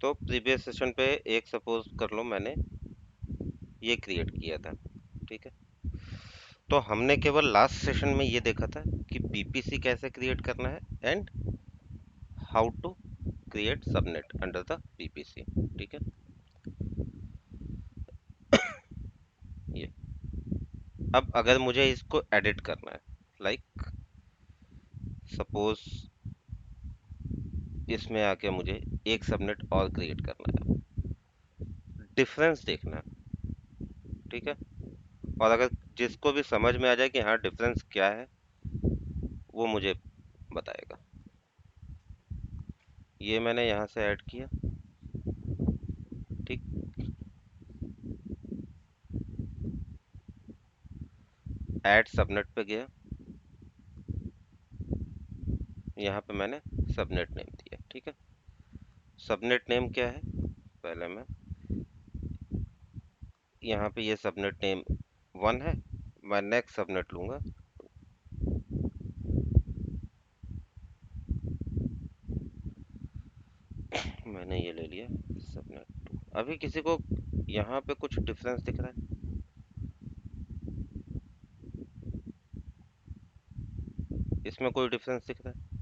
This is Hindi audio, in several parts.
तो प्रीवियस सेशन पे एक सपोज कर लो मैंने ये क्रिएट किया था, ठीक है। तो हमने केवल लास्ट सेशन में ये देखा था कि बीपीसी कैसे क्रिएट करना है and how to create subnet under the VPC, ठीक है। ये अब अगर मुझे इसको एडिट करना है, लाइक सपोज इसमें आके मुझे एक सबनेट और क्रिएट करना है, डिफरेंस देखना है, ठीक है। और अगर जिसको भी समझ में आ जाए कि हाँ डिफरेंस क्या है वो मुझे बताएगा। ये मैंने यहाँ से ऐड किया, ठीक। ऐड सबनेट पे गया, यहाँ पे मैंने सबनेट नेम दिया, ठीक है। सबनेट नेम क्या है, पहले मैं यहाँ पे ये सबनेट नेम 1 है, मैं नेक्स्ट सबनेट लूंगा, मैंने ये ले लिया सबनेट 2। अभी किसी को यहाँ पे कुछ डिफरेंस दिख रहा है? इसमें कोई डिफरेंस दिख रहा है?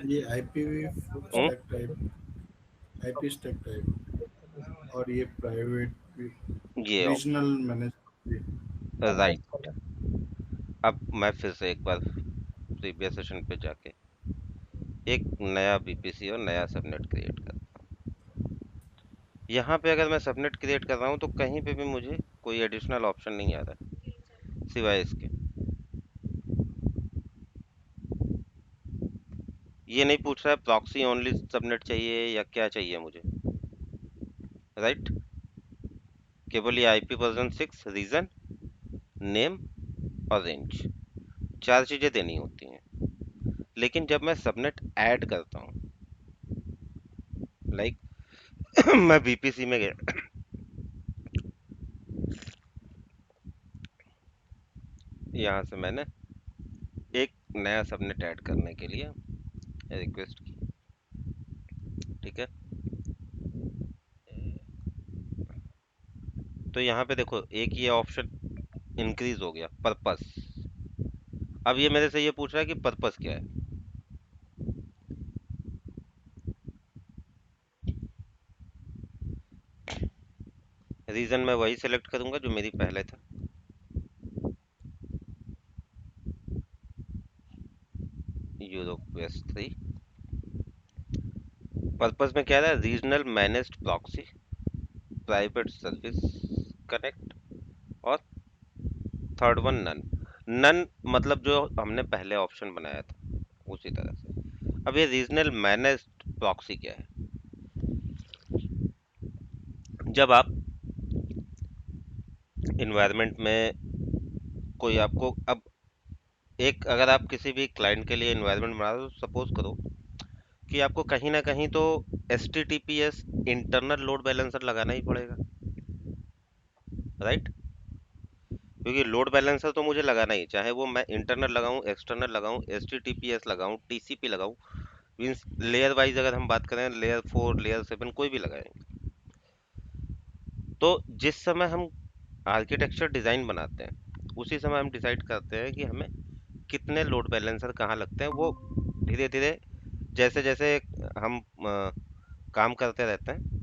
ये IP hmm? Stack type, IP stack type, और ये प्राइवेट ये रीजनल मैनेज। राइट। अब मैं फिर से एक बार प्रीवियस सेशन पे जाके एक नया बीपीसी और नया सबनेट क्रिएट कर, यहाँ पे अगर मैं सबनेट क्रिएट कर रहा हूँ तो कहीं पे भी मुझे कोई एडिशनल ऑप्शन नहीं आ रहा सिवाय इसके। ये नहीं पूछ रहा है प्रॉक्सी ओनली सबनेट चाहिए या क्या चाहिए मुझे, राइट। केवल ये आईपी वर्जन 6, रीजन, नेम और रेंज, 4 चीजें देनी होती हैं। लेकिन जब मैं सबनेट ऐड करता हूँ, लाइक मैं बीपीसी में गया, यहाँ से मैंने एक नया सबनेट ऐड करने के लिए रिक्वेस्ट की, ठीक है। तो यहाँ पे देखो एक ये ऑप्शन इंक्रीज हो गया, पर्पस। अब ये मेरे से ये पूछ रहा है कि पर्पस क्या है। रीजन मैं वही सिलेक्ट करूंगा जो मेरी पहले था, यूरोप वेस्ट 3। पर्पस में क्या है, regional managed proxy, private service connect, और थर्ड वन नन। नन मतलब जो हमने पहले ऑप्शन बनाया था उसी तरह से। अब ये रीजनल मैनेज्ड प्रॉक्सी क्या है, जब आप इन्वायरमेंट में कोई आपको अब एक अगर आप किसी भी क्लाइंट के लिए इन्वायरमेंट बना रहे हो, सपोज करो कि आपको कहीं ना कहीं तो HTTPS इंटरनल लोड बैलेंसर लगाना ही पड़ेगा, राइट। क्योंकि लोड बैलेंसर तो मुझे लगाना ही, चाहे वो मैं इंटरनल लगाऊं, एक्सटर्नल लगाऊं, HTTPS लगाऊं, TCP लगाऊं, मीन्स लेयर वाइज अगर हम बात करें लेयर 4 लेयर 7 कोई भी लगाएंगे। तो जिस समय हम आर्किटेक्चर डिजाइन बनाते हैं उसी समय हम डिसाइड करते हैं कि हमें कितने लोड बैलेंसर कहाँ लगते हैं। वो धीरे धीरे जैसे जैसे हम काम करते रहते हैं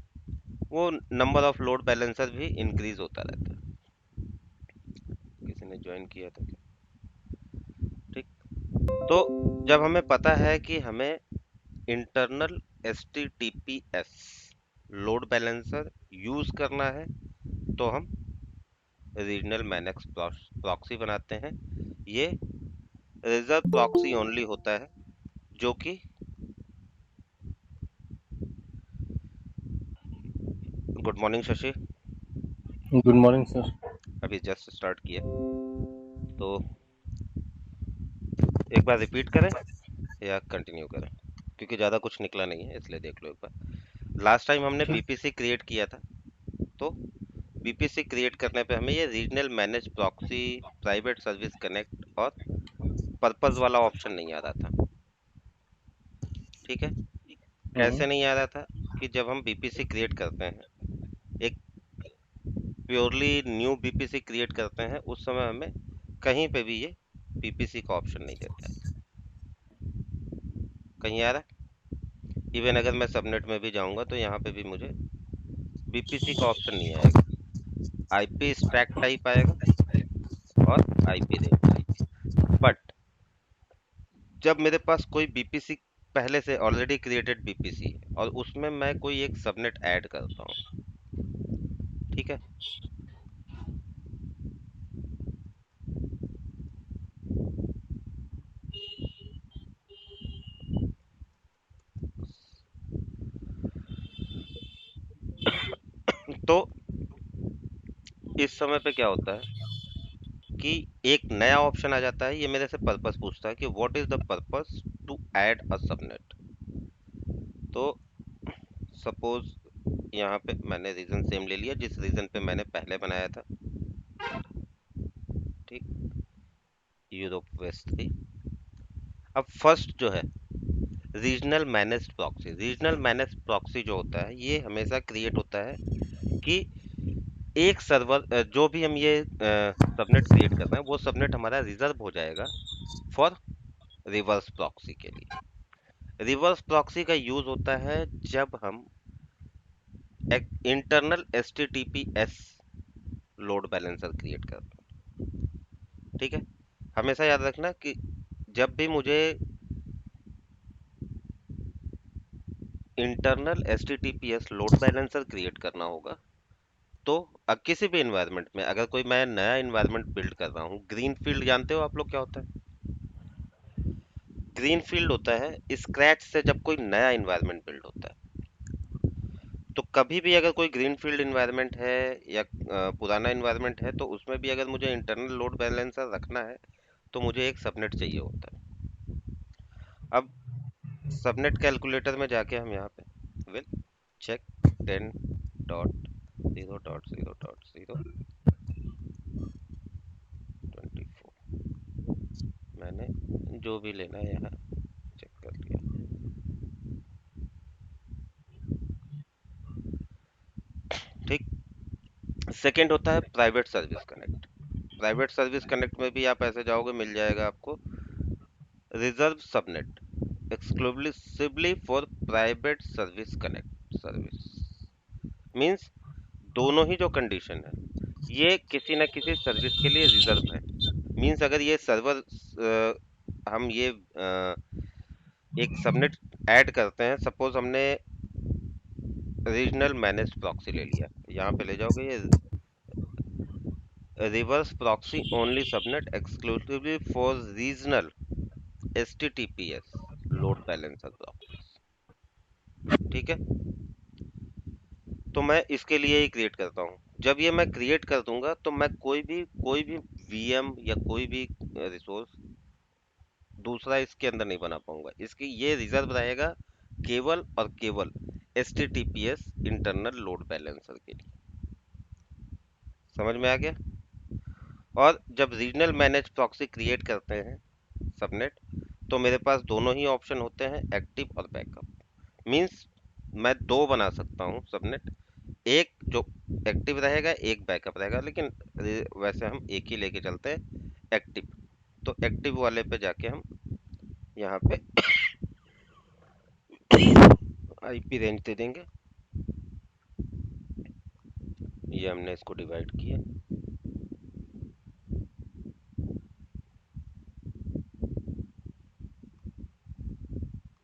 वो नंबर ऑफ लोड बैलेंसर भी इंक्रीज होता रहता है। किसी ने ज्वाइन किया था क्या, ठीक। तो जब हमें पता है कि हमें internal HTTPS load balancer use करना है तो हम रीजनल मैनेक्स प्रॉक्सी बनाते हैं। ये रिजर्व प्रॉक्सी ओनली होता है, जो कि good morning Shashi, good morning sir. अभी जस्ट स्टार्ट किया, तो एक बार रिपीट करें या कंटिन्यू करें, क्योंकि ज़्यादा कुछ निकला नहीं है इसलिए देख लो एक बार। लास्ट टाइम हमने ठीक। बीपीसी क्रिएट किया था, तो बीपीसी क्रिएट करने पे हमें ये regional manage proxy private service connect और पर्पस वाला ऑप्शन नहीं आ रहा था। ठीक है, कैसे नहीं आ रहा था कि जब हम बीपीसी क्रिएट करते हैं, एक प्योरली न्यू बीपीसी क्रिएट करते हैं, उस समय हमें कहीं पे भी ये बीपीसी का ऑप्शन नहीं देता है। कहीं आ रहा है? इवन अगर मैं सबनेट में भी जाऊंगा तो यहाँ पे भी मुझे बीपीसी का ऑप्शन नहीं आएगा। आईपी स्टैक टाइप आएगा और आईपी रेंज। बट जब मेरे पास कोई बीपीसी पहले से ऑलरेडी क्रिएटेड बीपीसी है और उसमें मैं कोई एक सबनेट ऐड करता हूँ, ठीक है, तो इस समय पे क्या होता है कि एक नया ऑप्शन आ जाता है। ये मेरे से पर्पस पूछता है कि what is the purpose to add a subnet. तो सपोज यहाँ पे मैंने रीजन सेम ले लिया जिस रीजन पे मैंने पहले बनाया था, ठीक, यूरोप वेस्ट थी। अब फर्स्ट जो है regional managed proxy, regional managed proxy जो होता है ये हमेशा क्रिएट होता है कि एक सर्वर जो भी हम ये सबनेट क्रिएट कर रहे हैं वो सबनेट हमारा रिजर्व हो जाएगा फॉर रिवर्स प्रॉक्सी के लिए। रिवर्स प्रॉक्सी का यूज होता है जब हम एक internal HTTPS load balancer create करते हैं। ठीक है, हमेशा याद रखना कि जब भी मुझे internal HTTPS load balancer create करना होगा तो किसी भी इन्वायरमेंट में अगर कोई मैं नया इन्वायरमेंट बिल्ड कर रहा हूँ, ग्रीन फील्ड जानते हो आप लोग क्या होता है? ग्रीन फील्ड होता है स्क्रैच से जब कोई नया इन्वायरमेंट बिल्ड होता है। तो कभी भी अगर कोई ग्रीन फील्ड इन्वायरमेंट है या पुराना इन्वायरमेंट है तो उसमें भी अगर मुझे इंटरनल लोड बैलेंसर रखना है तो मुझे एक सबनेट चाहिए होता है। अब सबनेट कैलकुलेटर में जाके हम यहाँ पे विल चेक 10.0.0.024 मैंने जो भी लेना है यहाँ चेक कर लिया। ठीक, सेकंड होता है private service connect. Private service connect में भी आप ऐसे जाओगे मिल जाएगा आपको reserve subnet exclusively for private service connect service. Means दोनों ही जो कंडीशन है ये किसी न किसी सर्विस के लिए रिजर्व है। मींस अगर ये सर्वर हम ये एक सबनेट ऐड करते हैं, सपोज हमने रीजनल मैनेज्ड प्रॉक्सी ले लिया, यहाँ पे ले जाओगे ये reverse proxy only subnet exclusively for regional HTTPS load balancer proxies. ठीक है, तो मैं इसके लिए ही क्रिएट करता हूँ। जब ये मैं क्रिएट कर दूंगा तो मैं कोई भी वीएम या कोई भी रिसोर्स दूसरा इसके अंदर नहीं बना पाऊंगा। इसकी ये रिजर्व रहेगा केवल और केवल एचटीटीपीएस इंटरनल लोड बैलेंसर के लिए। समझ में आ गया? और जब रीजनल मैनेज प्रॉक्सी क्रिएट करते हैं सबनेट तो मेरे पास दोनों ही ऑप्शन होते हैं, एक्टिव और बैकअप। मींस मैं दो बना सकता हूँ सबनेट, एक जो एक्टिव रहेगा एक बैकअप रहेगा, लेकिन वैसे हम एक ही लेके चलते हैं, एक्टिव। तो एक्टिव वाले पे जाके हम यहाँ पे आईपी रेंज दे देंगे। ये हमने इसको डिवाइड किया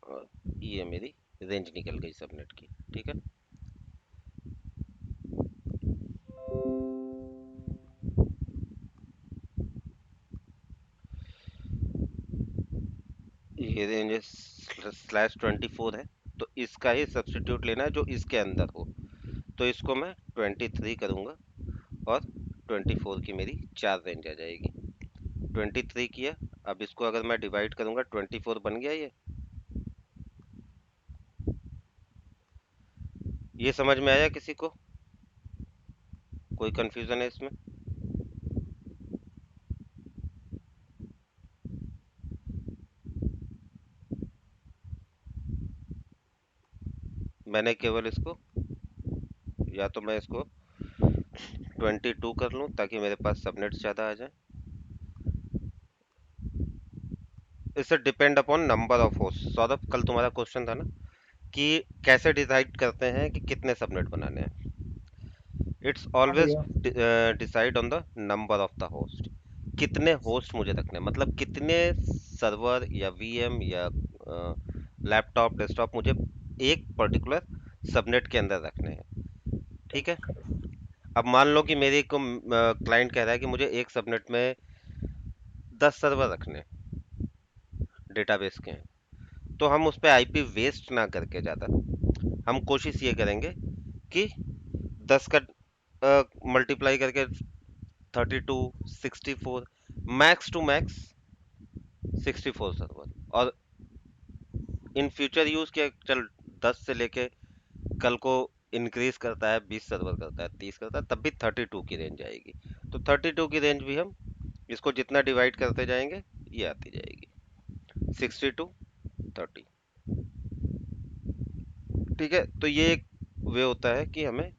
और ये मेरी रेंज निकल गई सबनेट की। ठीक है, ये रेंज /24 है तो इसका ही सब्स्टिट्यूट लेना है जो इसके अंदर हो। तो इसको मैं 23 करूंगा और 24 की मेरी चार रेंज आ जाएगी। 23 किया, अब इसको अगर मैं डिवाइड करूंगा 24 बन गया ये समझ में आया किसी को? कोई कंफ्यूजन है इसमें? मैंने केवल इसको, या तो मैं इसको 22 कर लूं ताकि मेरे पास सबनेट्स ज्यादा आ जाए। इससे depend upon number of host. Saurabh, कल तुम्हारा क्वेश्चन था ना कि कैसे डिसाइड करते हैं कि कितने सबनेट बनाने हैं। इट्स हाँ ऑलवेज भैया। Decide on the number of the host. कितने होस्ट मुझे रखने हैं, मतलब कितने सर्वर या वीएम या लैपटॉप डेस्कटॉप मुझे एक पर्टिकुलर सबनेट के अंदर रखने हैं। ठीक है। अब मान लो कि मेरे को क्लाइंट कह रहा है कि मुझे एक सबनेट में 10 सर्वर रखने डेटाबेस के हैं, तो हम उस पर आईपी वेस्ट ना करके ज़्यादा, हम कोशिश ये करेंगे कि 10 का मल्टीप्लाई करके 32, 64, मैक्स टू मैक्स 64 सर्वर। और इन फ्यूचर यूज के चल 10 से लेके कल को इंक्रीज करता है, 20 सर्वर करता है, 30 करता है, तब भी 32 की रेंज आएगी। तो 32 की रेंज भी हम इसको जितना डिवाइड करते जाएंगे ये आती जाएगी 62, 30। ठीक है। तो ये एक वे होता है कि हमें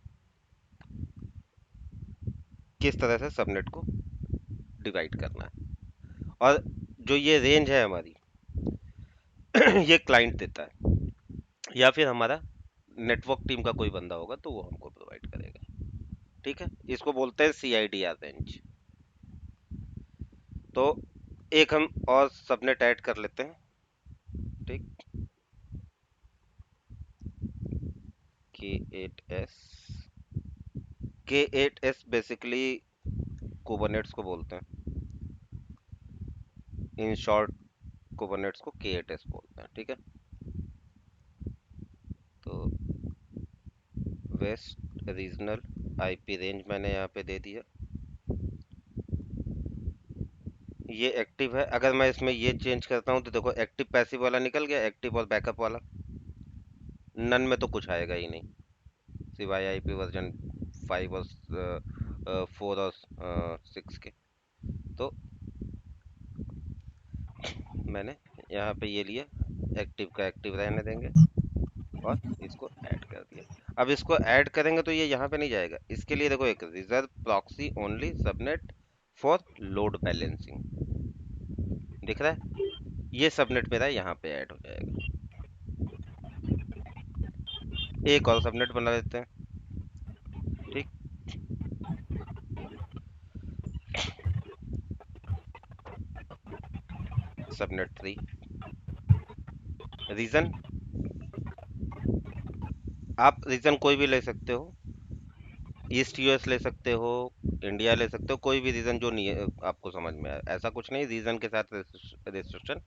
किस तरह से सबनेट को डिवाइड करना है। और जो ये रेंज है हमारी ये क्लाइंट देता है, या फिर हमारा नेटवर्क टीम का कोई बंदा होगा तो वो हमको प्रोवाइड करेगा। ठीक है। इसको बोलते हैं CIDR रेंज। तो एक हम और सबनेट ऐड कर लेते हैं। ठीक। K8s। K8s बेसिकली कुबरनेट्स को बोलते हैं। इन शॉर्ट कुबरनेट्स को K8s बोलते हैं। ठीक है। तो वेस्ट रीजनल आईपी रेंज मैंने यहाँ पे दे दिया। ये एक्टिव है। अगर मैं इसमें ये चेंज करता हूँ तो देखो, एक्टिव पैसिव वाला निकल गया, एक्टिव और बैकअप वाला। नन में तो कुछ आएगा ही नहीं सिवाय आईपी वर्जन 5 और 4 और 6 के। तो मैंने यहाँ पे ये लिया, एक्टिव का एक्टिव रहने देंगे और इसको ऐड कर दिया। अब इसको ऐड करेंगे तो ये यहाँ पे नहीं जाएगा। इसके लिए देखो, एक reserve proxy only subnet for load balancing दिख रहा है। ये सबनेट मेरा यहाँ पे ऐड हो जाएगा। एक और सबनेट बना लेते हैं। ठीक। सबनेट 3। रीजन, आप रीजन कोई भी ले सकते हो। ईस्ट यूएस ले सकते हो, इंडिया ले सकते हो, कोई भी रीजन जो नहीं है आपको समझ में आए। ऐसा कुछ नहीं रीजन के साथ रेस्ट्रिक्शन।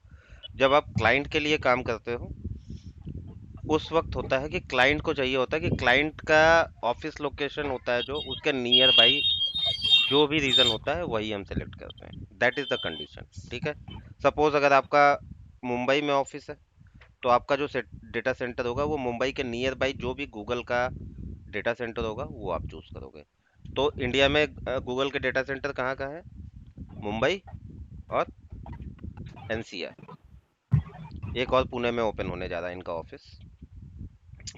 जब आप क्लाइंट के लिए काम करते हो उस वक्त होता है कि क्लाइंट को चाहिए होता है कि क्लाइंट का ऑफिस लोकेशन होता है जो उसके नियर बाई जो भी रीजन होता है वही हम सेलेक्ट करते हैं। That is the condition. ठीक है। सपोज अगर आपका मुंबई में ऑफिस है तो आपका जो डेटा सेंटर होगा वो मुंबई के नियर बाई जो भी गूगल का डेटा सेंटर होगा वो आप चूज करोगे। तो इंडिया में गूगल के डेटा सेंटर कहाँ कहाँ है? मुंबई और NCR। एक और पुणे में ओपन होने जा रहा है इनका ऑफिस,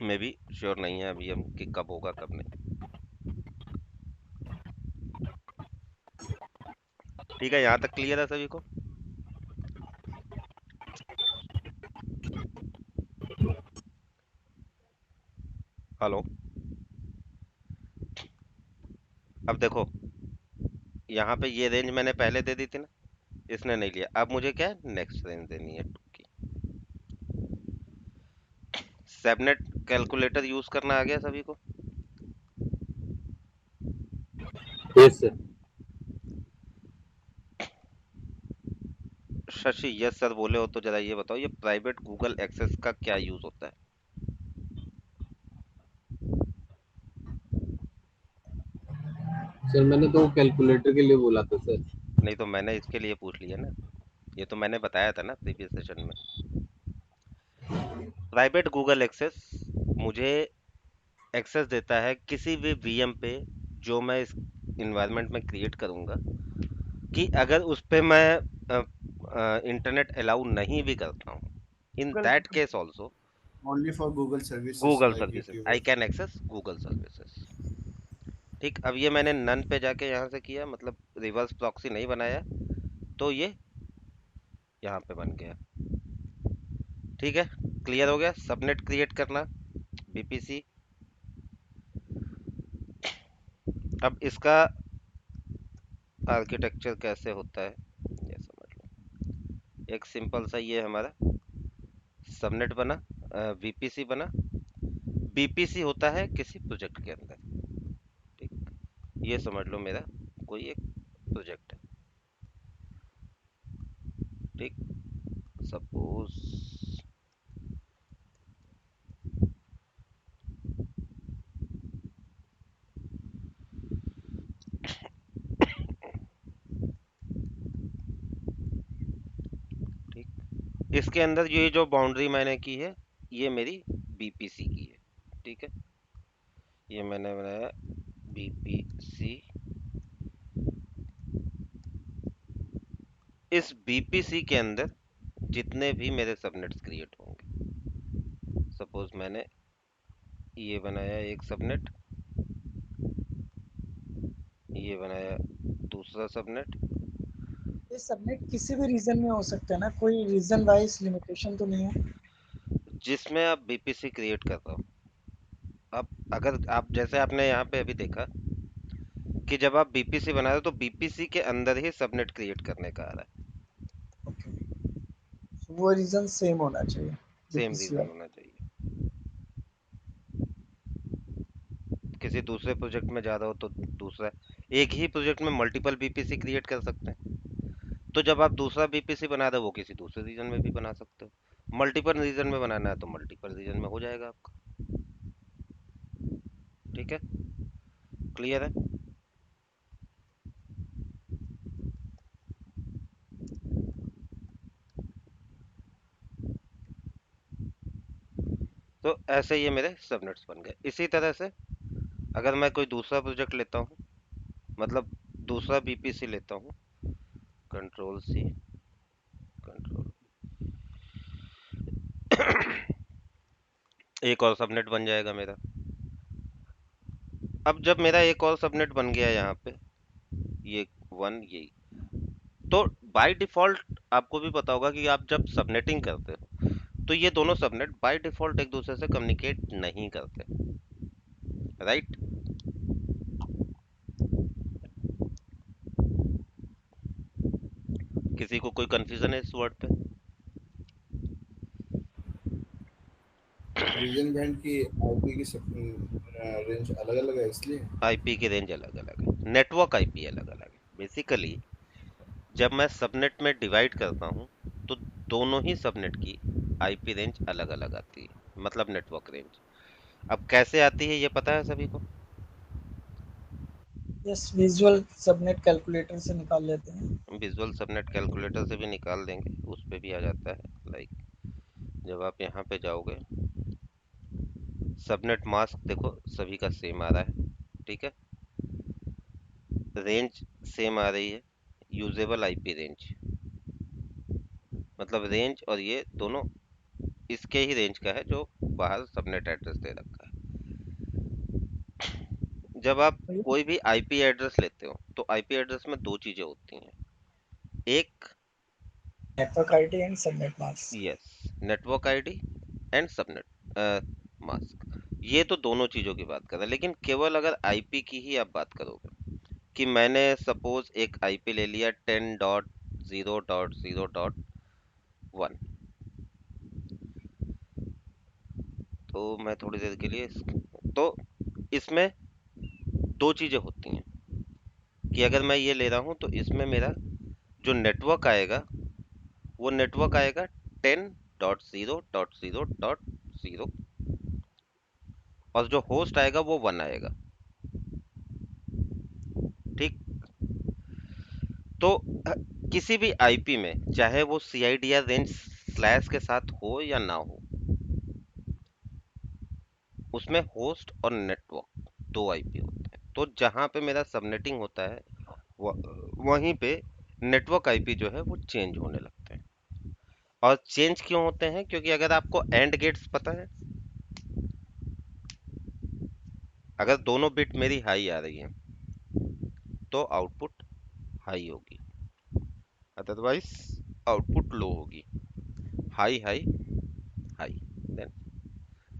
में भी श्योर नहीं है अभी हम कि कब होगा कब नहीं। ठीक है। यहाँ तक क्लियर है सभी को? हेलो। अब देखो, यहाँ पे ये रेंज मैंने पहले दे दी थी ना, इसने नहीं लिया। अब मुझे क्या है, नेक्स्ट रेंज देनी है 2 की। सबनेट कैलकुलेटर यूज करना आ गया सभी को? Yes sir. Shashi yes sir बोले हो तो जरा ये बताओ, ये प्राइवेट गूगल एक्सेस का क्या यूज होता है? सर मैंने तो कैलकुलेटर के लिए बोला था सर। नहीं तो मैंने इसके लिए पूछ लिया ना, ये तो मैंने बताया था ना प्रीवियस सेशन में। प्राइवेट गूगल एक्सेस मुझे एक्सेस देता है किसी भी VM पे जो मैं इस इन्वायरमेंट में क्रिएट करूंगा, कि अगर उस पे मैं इंटरनेट अलाउ नहीं भी करता हूँ, in Google that case also only for Google services Google like services YouTube I और कैन एक्सेस गूगल सर्विसेज। ठीक, अब ये मैंने नन पे जाके यहाँ से किया, मतलब रिवर्स प्रॉक्सी नहीं बनाया, तो ये यहाँ पे बन गया। ठीक है, क्लियर हो गया। सबनेट क्रिएट करना, बीपीसी। अब इसका आर्किटेक्चर कैसे होता है ये समझ लो। एक सिंपल सा ये हमारा सबनेट बना, वीपीसी बना। बीपीसी होता है किसी प्रोजेक्ट के अंदर। ठीक, ये समझ लो मेरा कोई एक प्रोजेक्ट है। ठीक, सपोज ठीक, इसके अंदर ये जो बाउंड्री मैंने की है, ये मेरी बीपीसी की है। ठीक है, ये मैंने बनाया बीपीसी। इस बीपीसी के अंदर जितने भी मेरे सबनेट्स क्रिएट होंगे, सपोज मैंने ये बनाया एक सबनेट, ये बनाया दूसरा सबनेट। ये सबनेट किसी भी रीजन में हो सकता है ना, कोई रीजन वाइज लिमिटेशन तो नहीं है? जिसमें आप बीपीसी क्रिएट कर रहे हो। अब अगर आप जैसे आपने यहाँ पे अभी देखा कि जब आप बीपीसी बना रहे हो तो बीपीसी के अंदर ही सबनेट क्रिएट करने का आ रहा है। ओके, वो रीजन सेम होना चाहिए सेम बीपीसी रीजन वाला। होना चाहिए। किसी दूसरे प्रोजेक्ट में जा रहा हो तो दूसरा, एक ही प्रोजेक्ट में मल्टीपल बीपीसी क्रिएट कर सकते हैं। तो जब आप दूसरा बीपीसी बना रहे हो वो किसी दूसरे रीजन में भी बना सकते हो। मल्टीपल रीजन में बनाना है तो मल्टीपल रीजन में हो जाएगा आपका। ठीक है, क्लियर है। तो ऐसे ये मेरे सबनेट्स बन गए। इसी तरह से अगर मैं कोई दूसरा प्रोजेक्ट लेता हूँ, मतलब दूसरा बीपीसी लेता हूँ, कंट्रोल सी, कंट्रोल, एक और सबनेट बन जाएगा मेरा। अब जब मेरा एक और सबनेट बन गया यहाँ पे, ये वन, ये, तो बाय डिफॉल्ट आपको भी पता होगा कि आप जब सबनेटिंग करते हो तो ये दोनों सबनेट बाय डिफॉल्ट एक दूसरे से कम्युनिकेट नहीं करते, राइट। किसी को कोई कंफ्यूजन है इस वर्ड पे? रीजन बैंड की आईपी की रेंज अलग अलग है इसलिए। आईपी की रेंज अलग अलग है, नेटवर्क आईपी अलग अलग है। बेसिकली जब मैं सबनेट में डिवाइड करता हूँ तो दोनों ही सबनेट की आईपी रेंज अलग अलग आती है, मतलब नेटवर्क रेंज। अब कैसे आती है ये पता है सभी को? यस, विजुअल सबनेट कैलकुलेटर से निकाल लेते हैं। विजुअल सबनेट कैलकुलेटर से भी निकाल देंगे, उस पे भी आ जाता है। लाइक जब आप यहाँ पे जाओगे, सबनेट मास्क देखो सभी का सेम आ रहा है। ठीक है, रेंज सेम आ रही है, यूजेबल आईपी रेंज, मतलब रेंज और ये दोनों इसके ही रेंज का है जो बाहर सबनेट एड्रेस दे रखा है। जब आप तो ये कोई भी आईपी एड्रेस लेते हो तो आईपी एड्रेस में दो चीजें होती हैं। एक, network ID and subnet mask. Yes, network ID and subnet mask. ये तो दोनों चीजों की बात कर रहे हैं, लेकिन केवल अगर आईपी की ही आप बात करोगे कि मैंने सपोज एक आईपी ले लिया 10.0.0.1, तो मैं थोड़ी देर के लिए तो इसमें दो चीजें होती हैं कि अगर मैं ये ले रहा हूं तो इसमें मेरा जो नेटवर्क आएगा वो नेटवर्क आएगा 10.0.0.0, और जो होस्ट आएगा वो 1 आएगा। ठीक, तो किसी भी आईपी में चाहे वो सीआईडीआर रेंज स्लैश के साथ हो या ना हो, उसमें होस्ट और नेटवर्क दो आईपी होते हैं। तो जहां पे मेरा सबनेटिंग होता है वहीं पे नेटवर्क आईपी जो है वो चेंज होने लगते हैं। और चेंज क्यों होते हैं? क्योंकि अगर आपको एंड गेट्स पता है, अगर दोनों बिट मेरी हाई आ रही है तो आउटपुट हाई होगी, अदरवाइज आउटपुट लो होगी। हाई हाई हाई, देन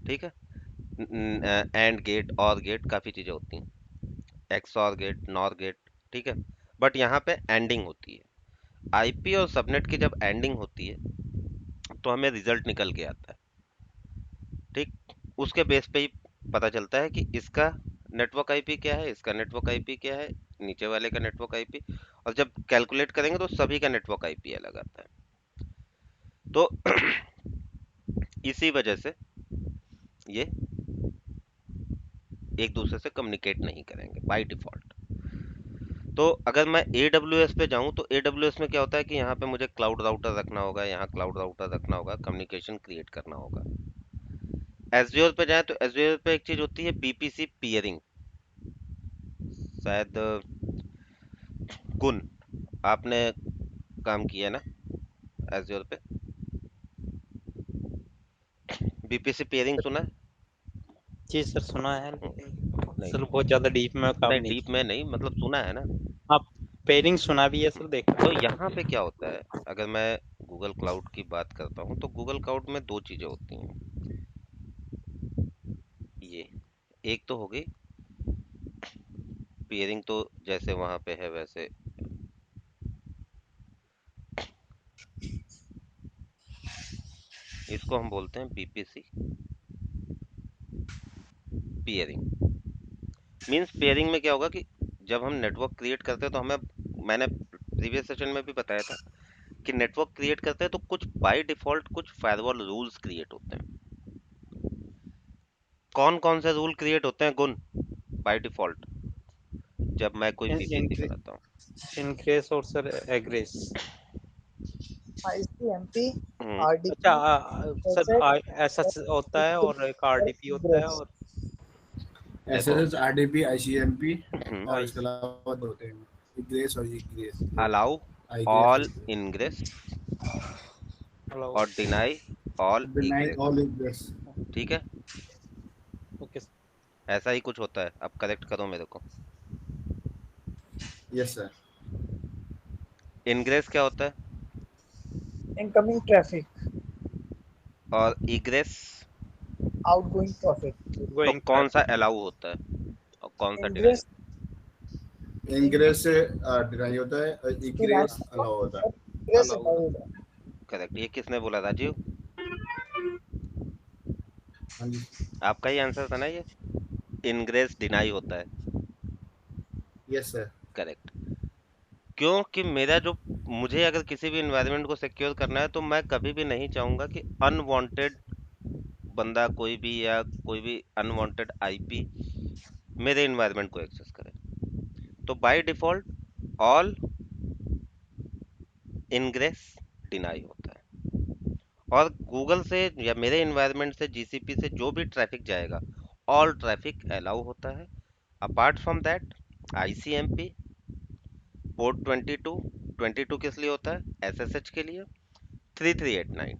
ठीक है। एंड गेट और गेट काफी चीजें होती हैं, एक्सऑर गेट, नॉर गेट, ठीक है। बट यहाँ पे एंडिंग होती है। आईपी और सबनेट की जब एंडिंग होती है तो हमें रिजल्ट निकल के आता है, ठीक। उसके बेस पे ही पता चलता है कि इसका नेटवर्क आईपी क्या है, इसका नेटवर्क आईपी क्या है, नीचे वाले का नेटवर्क आईपी। और जब कैलकुलेट करेंगे तो सभी का नेटवर्क आईपी अलग आता है। तो इसी वजह से ये एक दूसरे से कम्युनिकेट नहीं करेंगे बाय डिफॉल्ट। तो अगर मैं AWS पे जाऊं तो AWS में क्या होता है कि यहाँ पे मुझे क्लाउड राउटर रखना होगा, यहाँ क्लाउड राउटर रखना होगा, कम्युनिकेशन क्रिएट करना होगा। एज़्योर पे जाए तो एज़्योर पे एक चीज होती है बीपीसी पियरिंग, शायद गुण आपने काम किया ना एज़्योर पे, बीपीसी पियरिंग सुना है? जी सर सुना है, लेकिन नहीं सर बहुत ज्यादा डीप में काम नहीं, नहीं डीप में नहीं, मतलब सुना है ना। किया। हाँ, पेयरिंग सुना भी है सर, देखा तो भी है। यहाँ पे क्या होता है, अगर मैं गूगल क्लाउड की बात करता हूँ तो गूगल क्लाउड में दो चीजें होती हैं। ये एक तो हो गई पियरिंग, तो जैसे वहां पे है वैसे इसको हम बोलते हैं बीपीसी पियरिंग। मींस पेयरिंग में क्या होगा कि जब हम नेटवर्क क्रिएट करते हैं तो हमें, मैंने प्रीवियस सेशन में भी बताया था कि नेटवर्क क्रिएट करते हैं तो कुछ बाय डिफॉल्ट कुछ फायरवॉल रूल्स क्रिएट होते हैं। कौन कौन से रूल क्रिएट होते हैं गुण बाय डिफॉल्ट जब मैं कोई बीपीसी बनाता हूँ? इनक्रेस और सर एग्रेस। ICMP, हम्म, अच्छा RDP, सर SH, ऐसा होता है और एक आरडीपी होता है Egress। और देखो, SSH, RDP, ICMP और आई इसके अलावा दो होते हैं, इग्रेस और इग्रेस, अलाउ आईग्रेस ऑल और इनग्रेस हेलो। और deny all deny egress, all egress. ठीक है। ओके ऐसा ही कुछ होता है, अब करेक्ट करो मेरे को। Yes sir. इनग्रेस क्या होता है Incoming traffic, और इग्रेस? outgoing traffic। तो गोइंग कौन सा ट्रैफिक। अलाउ होता है और कौन सा डिनाई? Ingress, इनग्रेस से डिनाई होता है और deny इग्रेस अलाउ होता है। और egress अलाउ allow होगा। करेक्ट। ये किसने बोला राजीव? हाँ जी। आपका ही आंसर था ना ये, इनग्रेस डिनाई होता है। Yes sir. करेक्ट। क्योंकि मेरा जो, मुझे अगर किसी भी इन्वायरमेंट को सिक्योर करना है तो मैं कभी भी नहीं चाहूंगा कि अनवांटेड बंदा कोई भी या कोई भी अनवांटेड आईपी मेरे इन्वायरमेंट को एक्सेस करे। तो by default all ingress deny होता है। और गूगल से या मेरे इन्वायरमेंट से जीसीपी से जो भी ट्रैफिक जाएगा ऑल ट्रैफिक अलाउ होता है। Apart from that ICMP port 22 किस लिए होता है? एसएसएच के लिए। 3389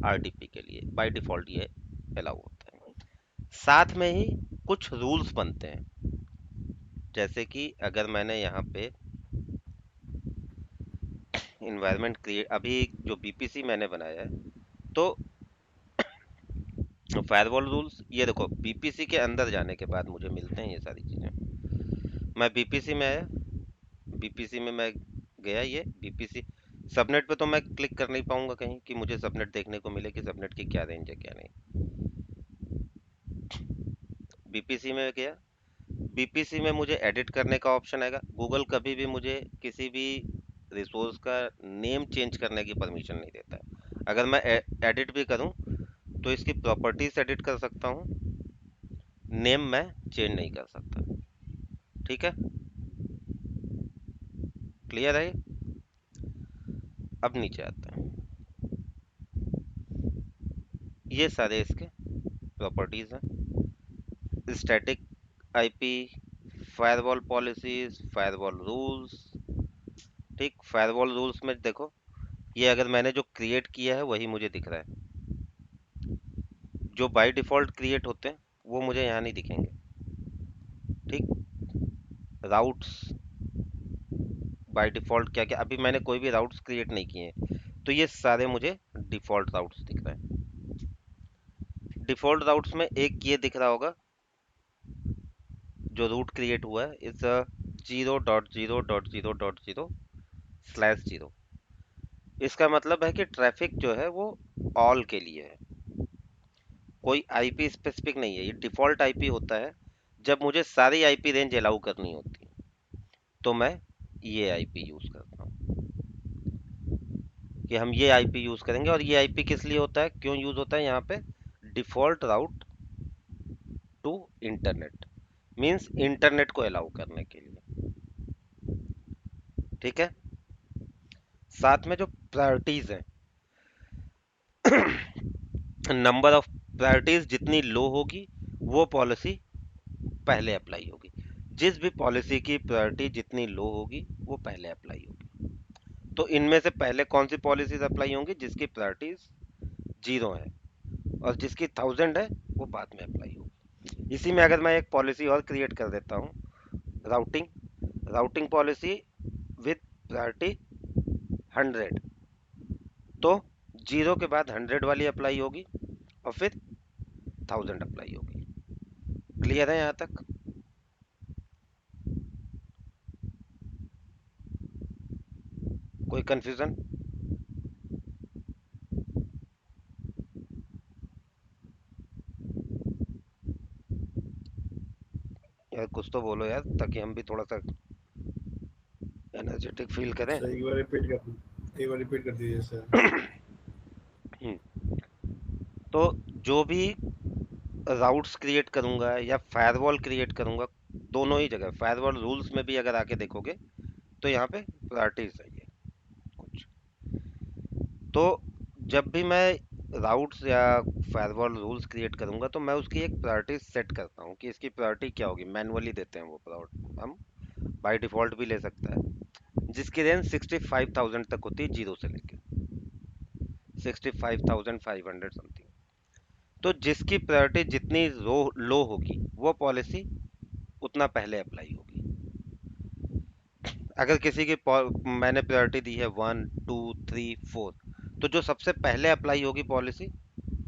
आरडीपी के लिए बाय डिफॉल्ट ये अलाउ होता है। साथ में ही कुछ रूल्स बनते हैं, जैसे कि अगर मैंने यहाँ पे इन्वायरमेंट क्रिएट, अभी जो बीपीसी मैंने बनाया है तो फायरवॉल रूल्स, ये देखो बीपीसी के अंदर जाने के बाद मुझे मिलते हैं ये सारी चीजें। मैं बीपीसी में आया, बीपीसी में मैं गया, ये बीपीसी सबनेट पे तो मैं क्लिक कर नहीं पाऊंगा कहीं कि मुझे सबनेट देखने को मिले कि सबनेट की क्या रेंज है क्या नहीं। बीपीसी में गया, बीपीसी में मुझे एडिट करने का ऑप्शन आएगा। गूगल कभी भी मुझे किसी भी रिसोर्स का नेम चेंज करने की परमिशन नहीं देता है। अगर मैं एडिट भी करूं तो इसकी प्रॉपर्टीज एडिट कर सकता हूं, नेम मैं चेंज नहीं कर सकता। ठीक है, क्लियर है? अब नीचे आते हैं, ये सारे इसके प्रॉपर्टीज हैं। Static IP, firewall policies, firewall rules. ठीक, फायरवॉल रूल्स में देखो, ये अगर मैंने जो क्रिएट किया है वही मुझे दिख रहा है। जो बाय डिफॉल्ट क्रिएट होते हैं वो मुझे यहाँ नहीं दिखेंगे। ठीक, राउट्स बाय डिफॉल्ट क्या क्या, अभी मैंने कोई भी राउट्स क्रिएट नहीं किए हैं, तो ये सारे मुझे डिफॉल्ट राउट्स दिख रहे हैं। डिफॉल्ट राउट्स में एक ये दिख रहा होगा जो रूट क्रिएट हुआ है, इट्स 0.0.0.0/0। इसका मतलब है कि ट्रैफिक जो है वो ऑल के लिए है, कोई आईपी स्पेसिफिक नहीं है। ये डिफॉल्ट आईपी होता है। जब मुझे सारी आईपी रेंज अलाउ करनी होती है तो मैं ये आईपी यूज करता हूँ कि हम ये आईपी यूज करेंगे। और ये आईपी किस लिए होता है, क्यों यूज होता है यहाँ पे? Default route to internet, means internet को अलाउ करने के लिए। ठीक है, साथ में जो प्रायोरिटीज हैं, नंबर ऑफ प्रायोरिटीज जितनी लो होगी वो पॉलिसी पहले अप्लाई होगी। जिस भी पॉलिसी की प्रायोरिटी जितनी लो होगी वो पहले अप्लाई होगी। तो इनमें से पहले कौन सी पॉलिसीज अप्लाई होंगी? जिसकी प्रायोरिटीज 0 है, और जिसकी 1000 है वो बाद में अप्लाई होगी। इसी में अगर मैं एक पॉलिसी और क्रिएट कर देता हूँ, राउटिंग पॉलिसी विथ प्रायोरिटी 100, तो 0 के बाद 100 वाली अप्लाई होगी और फिर 1000 अप्लाई होगी। क्लियर है यहाँ तक? कोई कंफ्यूजन? यार कुछ तो बोलो यार, ताकि हम भी थोड़ा सा एनर्जेटिक फील करें। सर एक बार रिपीट कर दीजिए सर। तो जो भी राउट्स क्रिएट करूंगा या फायरवॉल क्रिएट करूंगा, दोनों ही जगह फायरवॉल रूल्स में भी अगर आके देखोगे तो यहाँ पे प्रायोरिटीज है ये कुछ। तो जब भी मैं राउट्स या फायरवॉल रूल्स क्रिएट करूंगा तो मैं उसकी एक प्रायोरिटी सेट करता हूँ कि इसकी प्रायोरिटी क्या होगी। मैनुअली देते हैं वो प्रायोरिटी, हम बाय डिफॉल्ट भी ले सकता है, जिसकी रेंज 65,000 तक होती है, 0 से लेके 65,500 समथिंग। तो जिसकी प्रायोरिटी जितनी लो होगी वो पॉलिसी उतना पहले अप्लाई होगी। अगर किसी की मैंने प्रायोरिटी दी है 1 2 3 4, तो जो सबसे पहले अप्लाई होगी पॉलिसी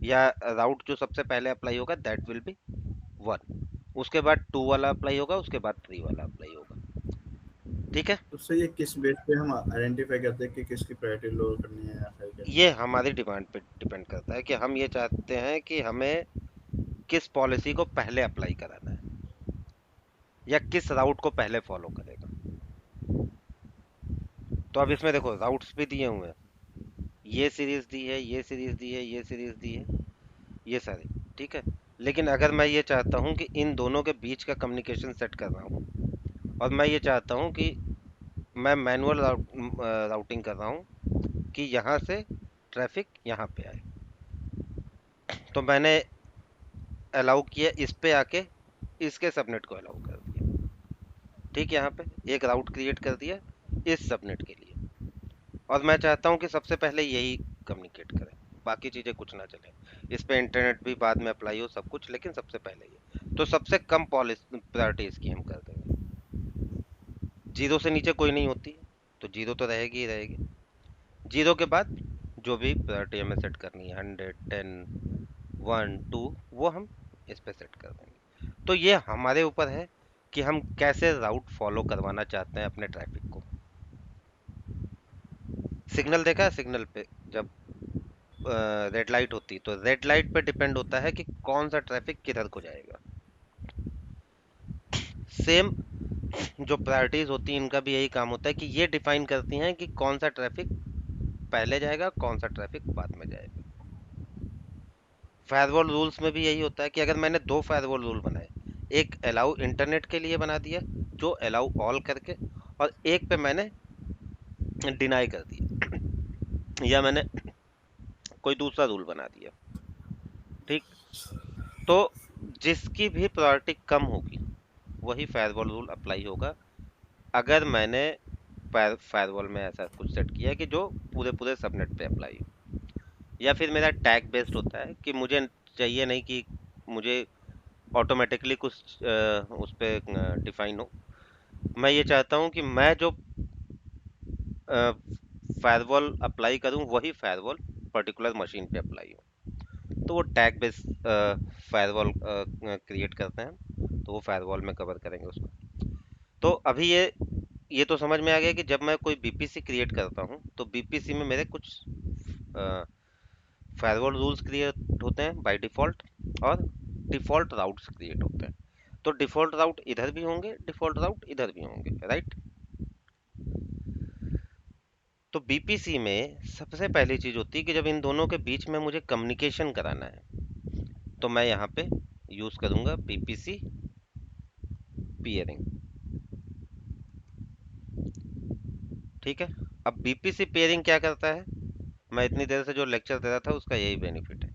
या राउट जो सबसे पहले अप्लाई होगा दैट विल बी 1, उसके बाद 2 वाला अप्लाई होगा, उसके बाद 3 वाला अप्लाई होगा। ठीक है, तो सर ये किस बेस पे हम आइडेंटिफाई करते हैं कि किसकी प्रायोरिटी लो करनी है या हाई करनी ये है? हमारी डिमांड पे डिपेंड करता है कि हम ये चाहते हैं कि हमें किस पॉलिसी को पहले अप्लाई कराना है या किस राउट को पहले फॉलो करेगा। तो अब इसमें देखो राउट्स भी दिए हुए हैं, ये सीरीज दी है, ये सीरीज दी है, ये सीरीज दी है, ये सारी। ठीक है, लेकिन अगर मैं ये चाहता हूँ कि इन दोनों के बीच का कम्युनिकेशन सेट कर रहा हूँ और मैं ये चाहता हूँ कि मैं मैनुअल राउटिंग कर रहा हूँ कि यहाँ से ट्रैफिक यहाँ पे आए, तो मैंने अलाउ किया इस पे आके इसके सबनेट को अलाउ कर दिया। ठीक, यहाँ पे एक राउट क्रिएट कर दिया इस सबनेट के लिए, और मैं चाहता हूँ कि सबसे पहले यही कम्युनिकेट करें, बाकी चीज़ें कुछ ना चले, इस पे इंटरनेट भी बाद में अप्लाई हो सब कुछ, लेकिन सबसे पहले ये। तो सबसे कम पॉलिसी प्रायोरिटी इसकी हम कर देंगे। 0 से नीचे कोई नहीं होती, तो 0 तो रहेगी ही रहेगी। 0 के बाद जो भी प्रायोरिटी हमें सेट करनी है 100 10 1 2 वो हम इस पे सेट कर देंगे। तो ये हमारे ऊपर है कि हम कैसे राउट फॉलो करवाना चाहते हैं अपने ट्रैफिक को। सिग्नल देखा है, सिग्नल पे जब रेड लाइट होती तो रेड लाइट पे डिपेंड होता है कि कौन सा ट्रैफिक किधर को जाएगा। सेम जो प्रायोरिटीज होती हैं इनका भी यही काम होता है कि ये डिफाइन करती हैं कि कौन सा ट्रैफिक पहले जाएगा, कौन सा ट्रैफिक बाद में जाएगा। फायरवॉल रूल्स में भी यही होता है कि अगर मैंने 2 फायरवॉल रूल बनाए, एक अलाउ इंटरनेट के लिए बना दिया जो अलाउ ऑल करके, और एक पे मैंने डिनाई कर दिया या मैंने कोई दूसरा रूल बना दिया। ठीक, तो जिसकी भी प्रायोरिटी कम होगी वही फायरवॉल रूल अप्लाई होगा। अगर मैंने फायरवॉल में ऐसा कुछ सेट किया कि जो पूरे पूरे सबनेट पे अप्लाई हो, या फिर मेरा टैग बेस्ड होता है कि मुझे चाहिए नहीं कि मुझे ऑटोमेटिकली कुछ उस पे डिफाइन हो। मैं ये चाहता हूँ कि मैं जो फायरवॉल अप्लाई करूँ वही फायरवॉल पर्टिकुलर मशीन पे अप्लाई हो। तो वो टैग बेस्ड फायरवॉल क्रिएट करते हैं, तो वो फायरवॉल में कवर करेंगे उसको। तो अभी ये तो समझ में आ गया कि जब मैं कोई बीपीसी क्रिएट करता हूँ तो बीपीसी में मेरे कुछ फायरवॉल रूल्स क्रिएट होते हैं बाय डिफॉल्ट, और डिफॉल्ट राउट्स क्रिएट होते हैं। तो डिफॉल्ट राउट इधर भी होंगे, डिफॉल्ट राउट इधर भी होंगे, राइट। तो बीपीसी में सबसे पहली चीज होती है कि जब इन दोनों के बीच में मुझे कम्युनिकेशन कराना है, तो मैं यहाँ पे यूज करूंगा बीपीसी पेयरिंग। ठीक है। अब बीपीसी पेयरिंग क्या करता है, मैं इतनी देर से जो लेक्चर दे रहा था उसका यही बेनिफिट है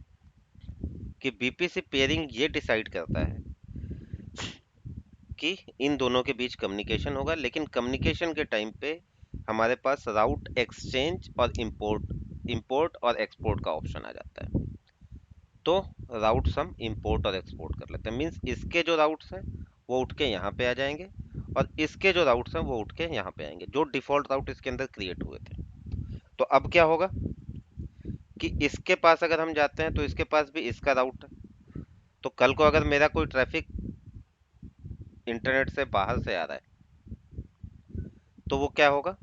कि बीपीसी पेयरिंग ये डिसाइड करता है कि इन दोनों के बीच कम्युनिकेशन होगा, लेकिन कम्युनिकेशन के टाइम पे हमारे पास राउट एक्सचेंज और इंपोर्ट और एक्सपोर्ट का ऑप्शन आ जाता है। तो राउट्स हम इंपोर्ट और एक्सपोर्ट कर लेते हैं। मीन्स इसके जो राउट्स हैं वो उठ के यहाँ पे आ जाएंगे, और इसके जो राउट्स हैं वो उठ के यहाँ पे आएंगे, जो डिफॉल्ट राउट इसके अंदर क्रिएट हुए थे। तो अब क्या होगा कि इसके पास अगर हम जाते हैं तो इसके पास भी इसका राउट है। तो कल को अगर मेरा कोई ट्रैफिक इंटरनेट से बाहर से आ रहा है तो वो क्या होगा,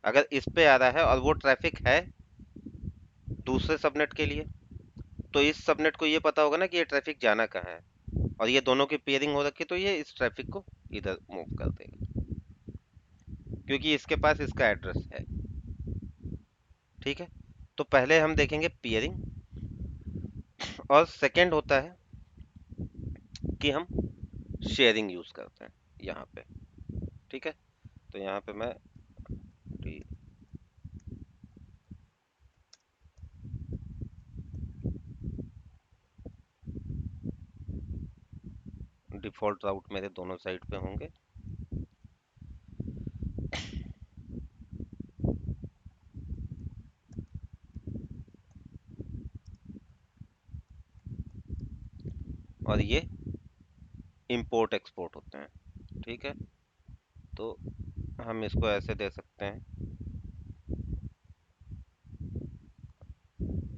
अगर इस पे आ रहा है और वो ट्रैफिक है दूसरे सबनेट के लिए, तो इस सबनेट को ये पता होगा ना कि ये ट्रैफिक जाना कहाँ है, और ये दोनों की पेयरिंग हो रखी, तो ये इस ट्रैफिक को इधर मूव कर देगा क्योंकि इसके पास इसका एड्रेस है। ठीक है। तो पहले हम देखेंगे पेयरिंग, और सेकंड होता है कि हम शेयरिंग यूज करते हैं यहाँ पे। ठीक है। तो यहाँ पे मैं डिफॉल्ट राउट मेरे दोनों साइड पे होंगे, और ये इंपोर्ट एक्सपोर्ट होते हैं। ठीक है। तो हम इसको ऐसे दे सकते हैं।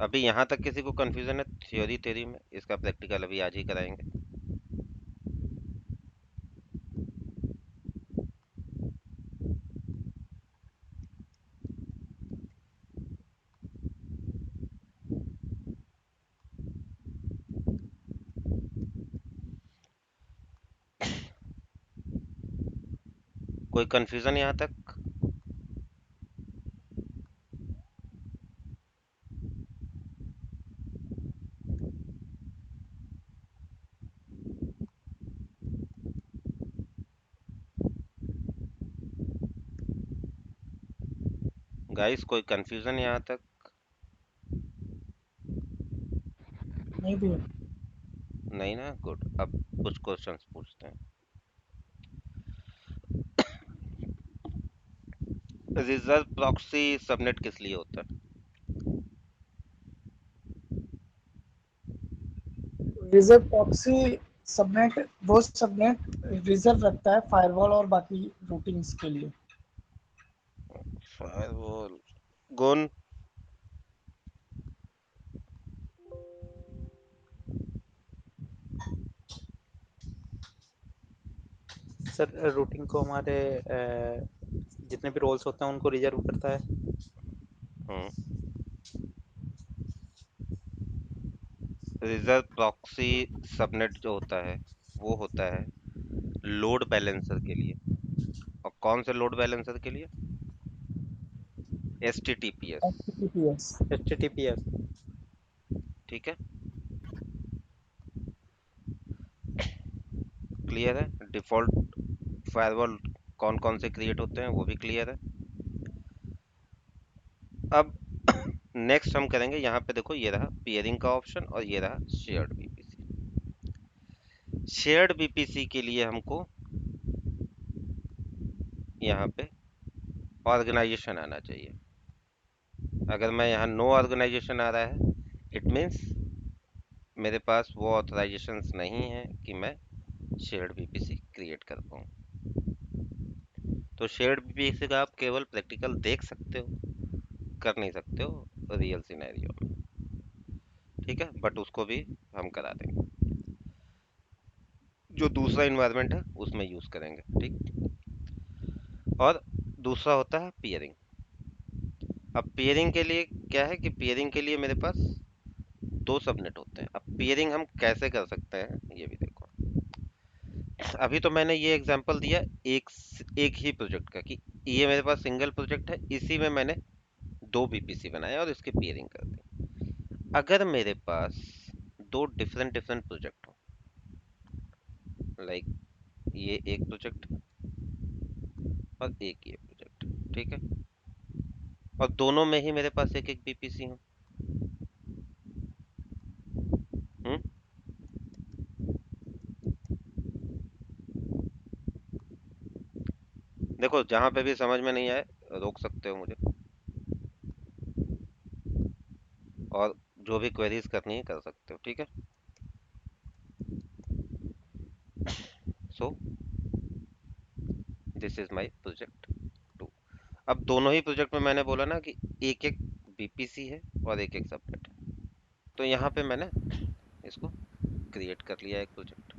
अभी यहाँ तक किसी को कंफ्यूजन है थ्योरी थ्योरी में? इसका प्रैक्टिकल अभी आज ही कराएंगे। कोई कंफ्यूजन यहाँ तक? गाइस कोई कंफ्यूजन यहाँ तक? नहीं भैया। नहीं ना, गुड। अब कुछ क्वेश्चंस पूछते हैं। रिजर्व प्रॉक्सी सबनेट किस लिए होता है? रिजर्व प्रॉक्सी सबनेट वो सबनेट रिजर्व रखता है फायरवॉल और बाकी रूटिंग्स के लिए। फायरवॉल। गुन। सर रूटिंग को हमारे जितने भी रोल्स होते हैं उनको रिजर्व करता है। रिजर्व प्रॉक्सी सबनेट जो होता है वो होता है लोड बैलेंसर के लिए। और कौन से लोड बैलेंसर के लिए? HTTPS। HTTPS। HTTPS। ठीक है। क्लियर है? डिफॉल्ट फायरवॉल कौन कौन से क्रिएट होते हैं वो भी क्लियर है। अब नेक्स्ट हम करेंगे, यहाँ पे देखो ये रहा पेयरिंग का ऑप्शन और ये रहा शेयर्ड बीपीसी। शेयर्ड बीपीसी के लिए हमको यहाँ पे ऑर्गेनाइजेशन आना चाहिए। अगर मैं यहाँ नो ऑर्गेनाइजेशन आ रहा है, इट मीन्स मेरे पास वो ऑथराइजेशंस नहीं है कि मैं शेयर्ड बीपीसी क्रिएट कर पाऊँ। तो शेयर्ड बीपीसी का आप केवल प्रैक्टिकल देख सकते हो, कर नहीं सकते हो रियल सिनेरियो में, ठीक है, बट उसको भी हम करा देंगे, जो दूसरा इन्वायरमेंट है उसमें यूज करेंगे, ठीक। और दूसरा होता है पियरिंग। अब पियरिंग के लिए क्या है कि पियरिंग के लिए मेरे पास दो सबनेट होते हैं। अब पियरिंग हम कैसे कर सकते हैं ये भी देखो। अभी तो मैंने ये एग्जांपल दिया एक ही प्रोजेक्ट का कि ये मेरे पास सिंगल प्रोजेक्ट है, इसी में मैंने दो बीपीसी बनाए और इसकी पियरिंग कर दी। अगर मेरे पास दो डिफरेंट डिफरेंट प्रोजेक्ट हो, लाइक ये एक प्रोजेक्ट और एक ये प्रोजेक्ट, ठीक है, और दोनों में ही मेरे पास एक एक बीपीसी हो, हम्म, देखो जहां पे भी समझ में नहीं आए रोक सकते हो मुझे, और जो भी क्वेरीज करनी है कर सकते हो, ठीक है। So this is my project 2। अब दोनों ही प्रोजेक्ट में मैंने बोला ना कि एक एक बीपीसी है और एक एक सबनेट है, तो यहाँ पे मैंने इसको क्रिएट कर लिया एक प्रोजेक्ट।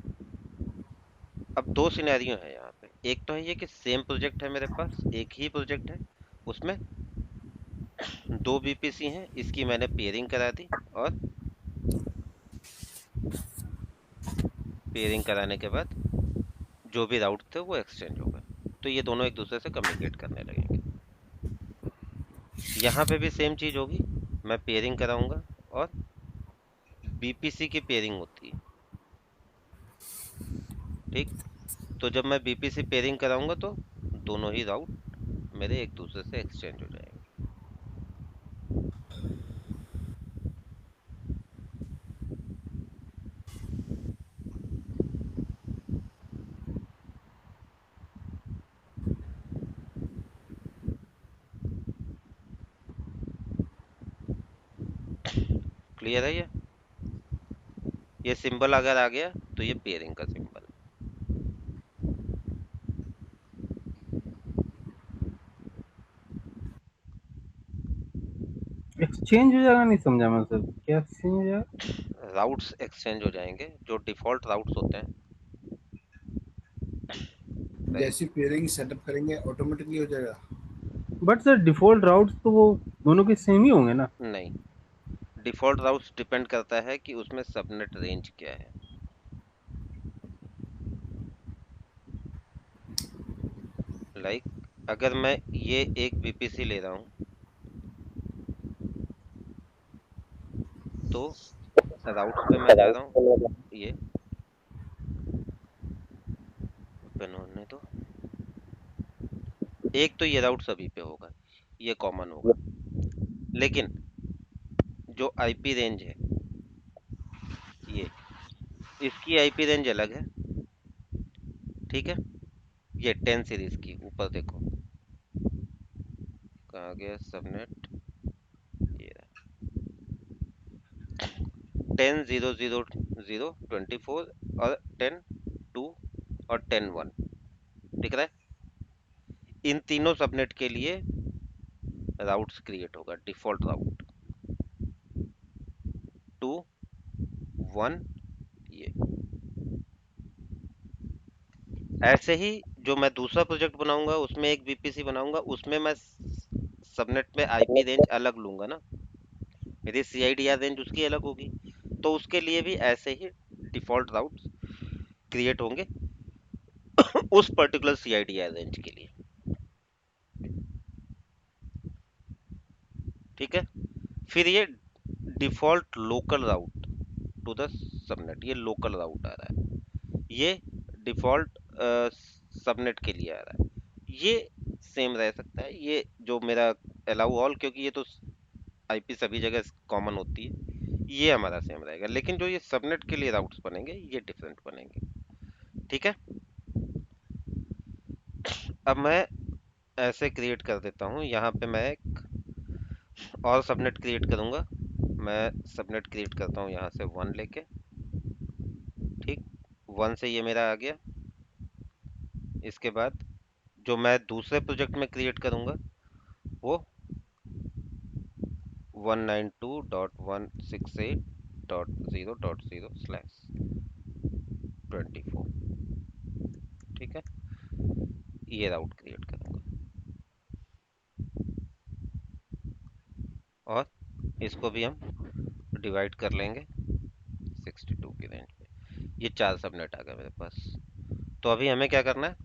अब दो सिनेरियो है यहाँ पे, एक तो है ये कि सेम प्रोजेक्ट है मेरे पास, एक ही प्रोजेक्ट है, उसमें दो बीपीसी हैं, इसकी मैंने पेयरिंग करा दी और पेयरिंग कराने के बाद जो भी राउट थे वो एक्सचेंज हो गए, तो ये दोनों एक दूसरे से कम्युनिकेट करने लगेंगे। यहाँ पे भी सेम चीज होगी, मैं पेयरिंग कराऊंगा और बीपीसी की पेयरिंग होती है, ठीक। तो जब मैं बीपीसी पेयरिंग कराऊंगा तो दोनों ही राउट मेरे एक दूसरे से एक्सचेंज हो जाएंगे। क्लियर है ये सिंबल अगर आ गया तो ये पेयरिंग का सिंबल। एक्सचेंज हो जाएगा, नहीं समझा मैं सर, क्या एक्सचेंज हो जाएगा? राउट्स एक्सचेंज हो जाएंगे, जो डिफॉल्ट राउट्स होते हैं, राइट। जैसी पेयरिंग सेटअप करेंगे ऑटोमेटिकली हो जाएगा। बट सर डिफॉल्ट राउट्स तो वो दोनों के सेम ही होंगे ना? नहीं, डिफॉल्ट राउट्स डिपेंड करता है कि उसमें सबनेट रेंज क्या है। लाइक अगर मैं ये एक बीपीसी ले रहा हूँ तो राउट्स पे मैं जा रहा हूँ, ये ओपन होने दो। एक तो ये राउट सभी पे होगा, ये कॉमन होगा, लेकिन जो आईपी रेंज है ये, इसकी आईपी रेंज अलग है, ठीक है। ये 10 सीरीज की ऊपर देखो कहाँ गया सबनेट, ये 10.0.0.0.24 और 10.2 और 10.1 दिख रहा है। इन तीनों सबनेट के लिए राउट्स क्रिएट होगा, डिफॉल्ट राउट 2 1 ये। ऐसे ही जो मैं दूसरा प्रोजेक्ट बनाऊंगा उसमें एक बीपीसी बनाऊंगा, उसमें मैं सबनेट में आईपी रेंज अलग लूंगा ना, मेरी सीआईडीआर रेंज उसकी अलग होगी, तो उसके लिए भी ऐसे ही डिफॉल्ट राउट्स क्रिएट होंगे उस पर्टिकुलर सीआईडीआर रेंज के लिए, ठीक है। फिर ये default local route to the subnet, ये लोकल राउट आ रहा है, ये डिफॉल्ट सबनेट के लिए आ रहा है, ये सेम रह सकता है, ये जो मेरा अलाउ ऑल, क्योंकि ये तो आईपी सभी जगह कॉमन होती है, ये हमारा सेम रहेगा, लेकिन जो ये सबनेट के लिए राउट्स बनेंगे ये डिफरेंट बनेंगे। ठीक है। अब मैं ऐसे क्रिएट कर देता हूँ, यहाँ पे मैं एक और सबनेट क्रिएट करूंगा। मैं सबनेट क्रिएट करता हूँ यहाँ से 1 लेके, ठीक। 1 से ये मेरा आ गया। इसके बाद जो मैं दूसरे प्रोजेक्ट में क्रिएट करूंगा वो 192.168.0.0/24, ठीक है। ये राउट क्रिएट करूंगा और इसको भी हम डिवाइड कर लेंगे 62 की रेंज पे। ये 4 सबनेट आ गए मेरे पास। तो अभी हमें क्या करना है,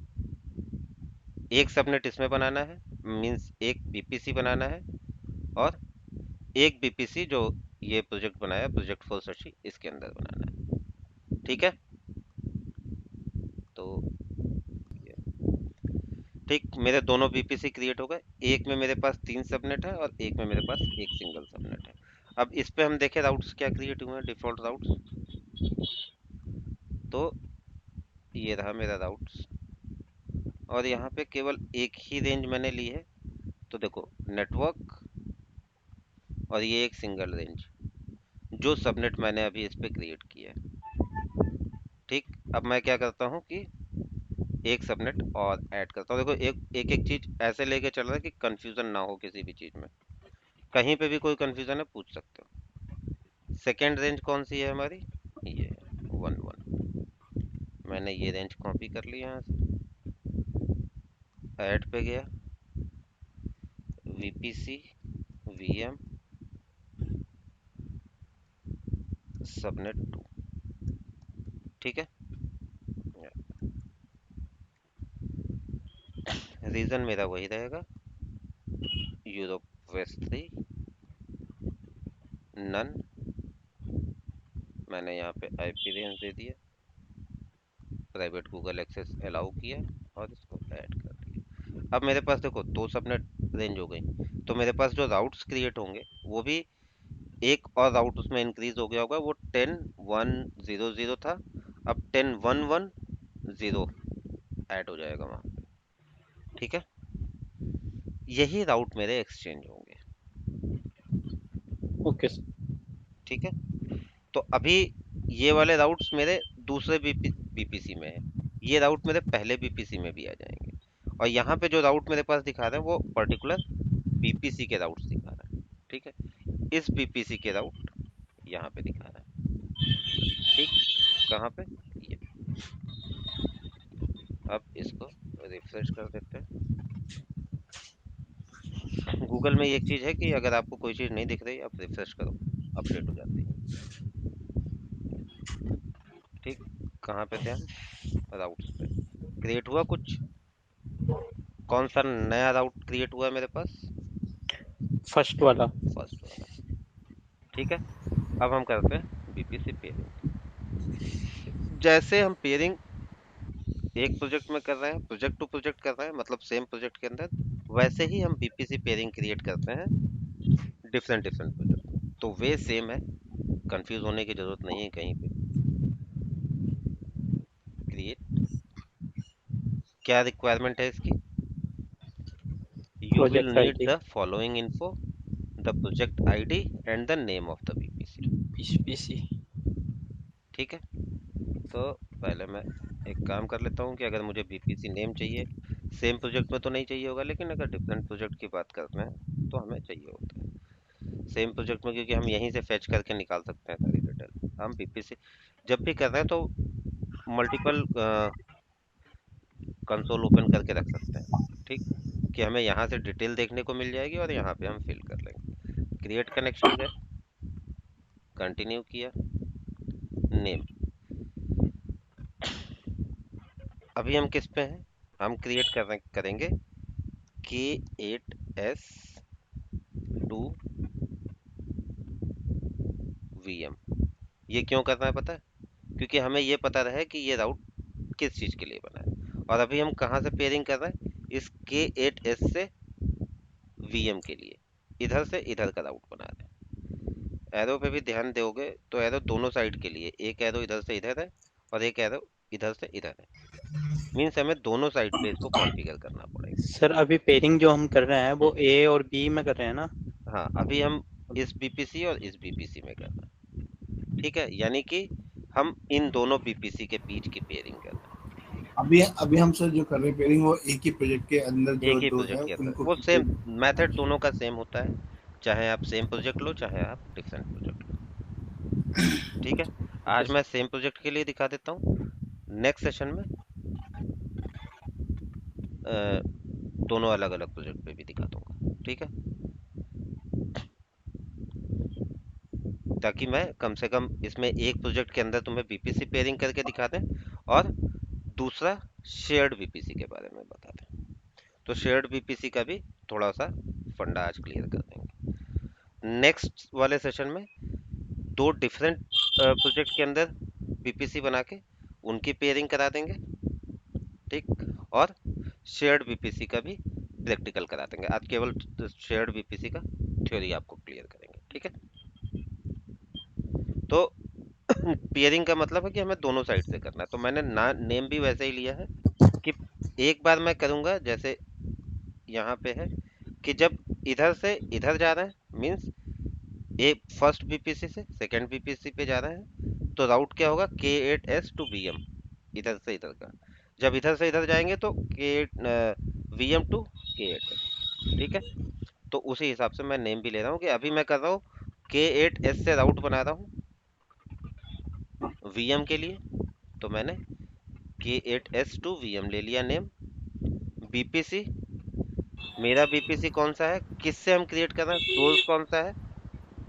एक सबनेट इसमें बनाना है, मींस एक बीपीसी बनाना है, और एक बीपीसी जो ये प्रोजेक्ट बनाया प्रोजेक्ट फॉर शशि इसके अंदर बनाना है, ठीक है। तो ये ठीक, मेरे दोनों बीपीसी क्रिएट हो गए। एक में मेरे पास 3 सबनेट है और एक में मेरे पास एक सिंगल सबनेट है। अब इस पे हम देखें राउट्स क्या क्रिएट हुए हैं, डिफॉल्ट राउट्स। तो ये रहा मेरा राउट्स, और यहाँ पे केवल एक ही रेंज मैंने ली है। तो देखो नेटवर्क और ये एक सिंगल रेंज जो सबनेट मैंने अभी इस पे क्रिएट किया है, ठीक। अब मैं क्या करता हूँ कि एक सबनेट और ऐड करता हूँ। देखो एक चीज ऐसे लेके चल रहा है कि कंफ्यूजन ना हो किसी भी चीज में, कहीं पे भी कोई कंफ्यूजन है पूछ सकते हो। सेकेंड रेंज कौन सी है हमारी, ये 1 मैंने ये रेंज कॉपी कर ली यहाँ से, ऐड पे गया, वीपीसी वीएम सबनेट 2, ठीक है। रीजन मेरा वही रहेगा, यूरोप वेस्ट 3 नन। मैंने यहाँ पे आईपी रेंज दे दिया, प्राइवेट गूगल एक्सेस अलाउ किया और इसको ऐड कर दिया। अब मेरे पास देखो 2 सबनेट रेंज हो गई। तो मेरे पास जो राउट्स क्रिएट होंगे वो भी एक और राउट उसमें इंक्रीज हो गया होगा, वो 10.1.0.0 था, अब 10.1.1.0 ऐड हो जाएगा वहां पे, ठीक है। यही राउट मेरे एक्सचेंज होंगे, ओके सर। ठीक है। तो अभी ये वाले राउट्स मेरे दूसरे बीपीसी में है, ये राउट मेरे पहले बीपीसी में भी आ जाएंगे, और यहाँ पे जो राउट मेरे पास दिखा रहा है वो पर्टिकुलर बीपीसी के राउट्स दिखा रहा है, ठीक है। इस बीपीसी के राउट यहाँ पे दिखा रहा है, ठीक। कहाँ पे, ये। अब इसको रिफ्रेश कर देते हैं। गूगल में एक चीज है कि अगर आपको कोई चीज नहीं दिख रही आप रिफ्रेश करो, अपडेट हो जाती है, ठीक। कहाँ पे थे हम, राउट्स पे। क्रिएट हुआ कुछ, कौन सा नया राउट क्रिएट हुआ है मेरे पास, फर्स्ट वाला। फर्स्ट वाला, ठीक है। अब हम करते हैं बीपीसी पेयरिंग। जैसे हम पेयरिंग एक प्रोजेक्ट में कर रहे हैं, प्रोजेक्ट टू प्रोजेक्ट कर रहे हैं, मतलब सेम प्रोजेक्ट के अंदर, वैसे ही हम बीपीसी पेयरिंग क्रिएट करते हैं डिफरेंट डिफरेंट प्रोजेक्ट में। तो वे सेम है, कंफ्यूज होने की जरूरत नहीं है कहीं पे। क्रिएट, क्या रिक्वायरमेंट है इसकी, you will project need ID. the following info, the project id and the name of the bpc, PC. ठीक है। तो पहले मैं एक काम कर लेता हूँ कि अगर मुझे बीपीसी नेम चाहिए, सेम प्रोजेक्ट में तो नहीं चाहिए होगा, लेकिन अगर डिफरेंट प्रोजेक्ट की बात करते हैं तो हमें चाहिए होता है सेम प्रोजेक्ट में, क्योंकि हम यहीं से फेच करके निकाल सकते हैं सारी डिटेल। हम बीपीसी जब भी कर रहे हैं तो मल्टीपल कंसोल ओपन करके रख सकते हैं, ठीक, कि हमें यहाँ से डिटेल देखने को मिल जाएगी और यहाँ पे हम फिल कर लेंगे। क्रिएट कनेक्शन गए, कंटिन्यू किया, नेम। अभी हम किस पे हैं, हम क्रिएट करेंगे K8S2 VM। ये क्यों करना है पता है, क्योंकि हमें ये पता रहे कि ये राउट किस चीज के लिए बना है। और अभी हम कहाँ से पेयरिंग कर रहे हैं, इस K8S से VM के लिए, इधर से इधर का राउट बना रहे हैं। एरो पे भी ध्यान दोगे तो एरो दोनों साइड के लिए, एक एरो इधर से इधर है और एक एरो इधर से इधर है, मीन्स हमें दोनों साइड पे इसको कॉन्फ़िगर करना पड़ेगा। सर अभी पेयरिंग जो हम कर रहे हैं वो ए और बी में कर रहे हैं ना? हाँ, अभी हम इस बीपीसी और इस बीपीसी में कर रहे हैं, ठीक है, यानी कि हम इन दोनों बीपीसी के बीच की पेयरिंग कर रहे हैं। अभी हम सर जो कर रहे हैं पेयरिंग वो एक ही प्रोजेक्ट के अंदर जो एक ही दो है प्रोजेक्ट के अंदर उनको वो सेम मेथड दोनों का सेम होता है, चाहे आप सेम प्रोजेक्ट लो चाहे आप डिफरेंट प्रोजेक्ट लो, ठीक है। आज मैं सेम प्रोजेक्ट के लिए दिखा देता हूँ, नेक्स्ट सेशन में दोनों अलग अलग प्रोजेक्ट पे भी दिखा दूंगा, ठीक है, ताकि मैं कम से कम इसमें एक प्रोजेक्ट के अंदर तुम्हें बीपीसी पेयरिंग करके दिखा दें और दूसरा शेयर्ड बीपीसी के बारे में बता दें। तो शेयर्ड बीपीसी का भी थोड़ा सा फंडा आज क्लियर कर देंगे। नेक्स्ट वाले सेशन में दो डिफरेंट प्रोजेक्ट के अंदर बीपीसी बना के उनकी पेयरिंग करा देंगे, ठीक, और शेयर्ड बीपीसी का भी प्रैक्टिकल करा देंगे। आज केवल शेयर्ड बीपीसी का थ्योरी आपको क्लियर करेंगे, ठीक है। तो पेयरिंग का मतलब है कि हमें दोनों साइड से करना है, तो मैंने नेम भी वैसे ही लिया है कि एक बार मैं करूंगा जैसे यहाँ पे है कि जब इधर से इधर जा रहा है मींस ए फर्स्ट बीपीसी से सेकंड बीपीसी पे जा रहा है, तो राउट क्या होगा K8S टू VM, इधर से इधर का। जब इधर से इधर जाएंगे तो VM टू K8S, ठीक है। तो उसी हिसाब से मैं नेम भी ले रहा हूँ कि अभी मैं कर रहा हूँ K8S से राउट बना रहा हूँ VM के लिए, तो मैंने K8S टू VM ले लिया नेम। बीपीसी, मेरा बीपीसी कौन सा है, किससे हम क्रिएट कर रहे हैं, सोर्स कौन सा है,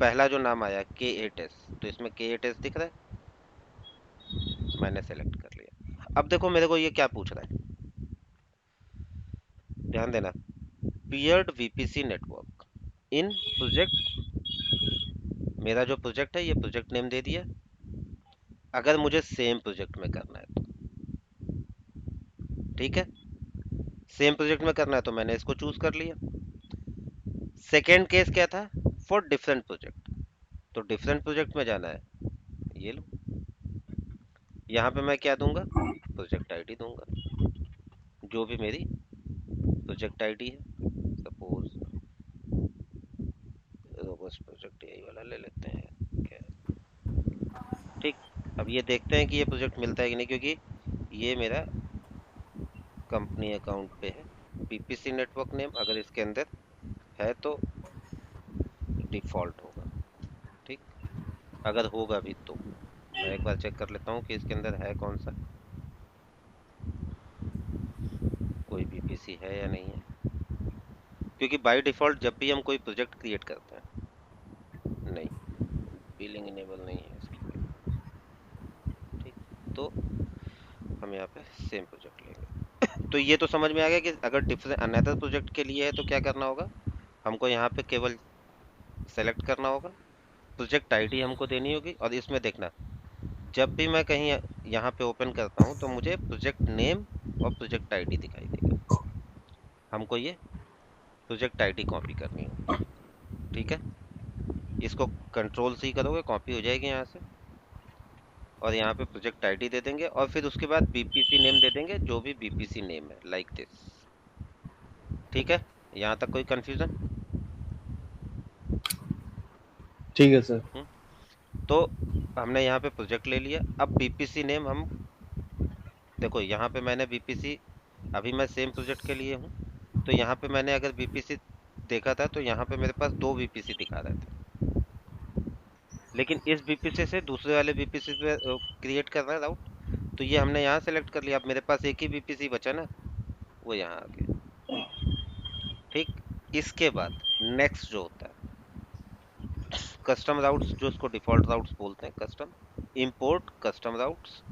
पहला जो नाम आया K8S, तो इसमें K8S दिख रहा है, मैंने सेलेक्ट कर लिया। अब देखो मेरे को ये क्या पूछ रहा है, ध्यान देना, पेयर्ड वीपीसी नेटवर्क इन प्रोजेक्ट, मेरा जो प्रोजेक्ट है ये प्रोजेक्ट नेम दे दिया। अगर मुझे सेम प्रोजेक्ट में करना है तो, ठीक है, सेम प्रोजेक्ट में करना है तो मैंने इसको चूज कर लिया। सेकेंड केस क्या था, फॉर डिफरेंट प्रोजेक्ट, तो डिफरेंट प्रोजेक्ट में जाना है, ये लो, यहाँ पे मैं क्या दूंगा, प्रोजेक्ट आईडी दूंगा, जो भी मेरी प्रोजेक्ट आईडी है, सपोज रोबस्ट प्रोजेक्ट यही वाला ले लेते हैं क्या, ठीक। अब ये देखते हैं कि ये प्रोजेक्ट मिलता है कि नहीं, क्योंकि ये मेरा कंपनी अकाउंट पे है। बीपीसी नेटवर्क नेम अगर इसके अंदर है तो डिफॉल्ट होगा, ठीक, अगर होगा भी तो मैं एक बार चेक कर लेता हूँ कि इसके अंदर है कौन सा, कोई बीपीसी है या नहीं है, क्योंकि बाय डिफॉल्ट जब भी हम कोई प्रोजेक्ट क्रिएट करते हैं, नहीं, बिलिंग इनेबल नहीं है इसके लिए, ठीक, तो हम यहाँ पे सेम प्रोजेक्ट लेंगे। तो ये तो समझ में आ गया कि अगर डिफरेंट अनदर प्रोजेक्ट के लिए है तो क्या करना होगा, हमको यहाँ पे केवल सेलेक्ट करना होगा, प्रोजेक्ट आईडी हमको देनी होगी, और इसमें देखना जब भी मैं कहीं यहाँ पे ओपन करता हूँ तो मुझे प्रोजेक्ट नेम और प्रोजेक्ट आईडी दिखाई देगा, हमको ये प्रोजेक्ट आईडी कॉपी करनी होगी, ठीक है। इसको कंट्रोल C करोगे कॉपी हो जाएगी यहाँ से, और यहाँ पे प्रोजेक्ट आईडी दे देंगे, और फिर उसके बाद बीपीसी नेम दे देंगे, जो भी बीपीसी नेम है, लाइक दिस, ठीक है। यहाँ तक कोई कंफ्यूजन? ठीक है सर। तो हमने यहाँ पे प्रोजेक्ट ले लिया। अब बीपीसी नेम हम देखो, यहाँ पे मैंने बीपीसी, अभी मैं सेम प्रोजेक्ट के लिए हूँ, तो यहाँ पे मैंने अगर बीपीसी देखा था तो यहाँ पे मेरे पास दो बीपीसी दिखा रहे थे, लेकिन इस बीपीसी से दूसरे वाले बीपीसी पे क्रिएट कर रहा है राउट, तो ये हमने यहाँ सेलेक्ट कर लिया। अब मेरे पास एक ही बीपीसी बचा ना, वो यहाँ आ गया, ठीक। इसके बाद नेक्स्ट जो होता है कस्टम राउट्स, जो उसको डिफॉल्ट राउट्स बोलते हैं, custom import custom routes,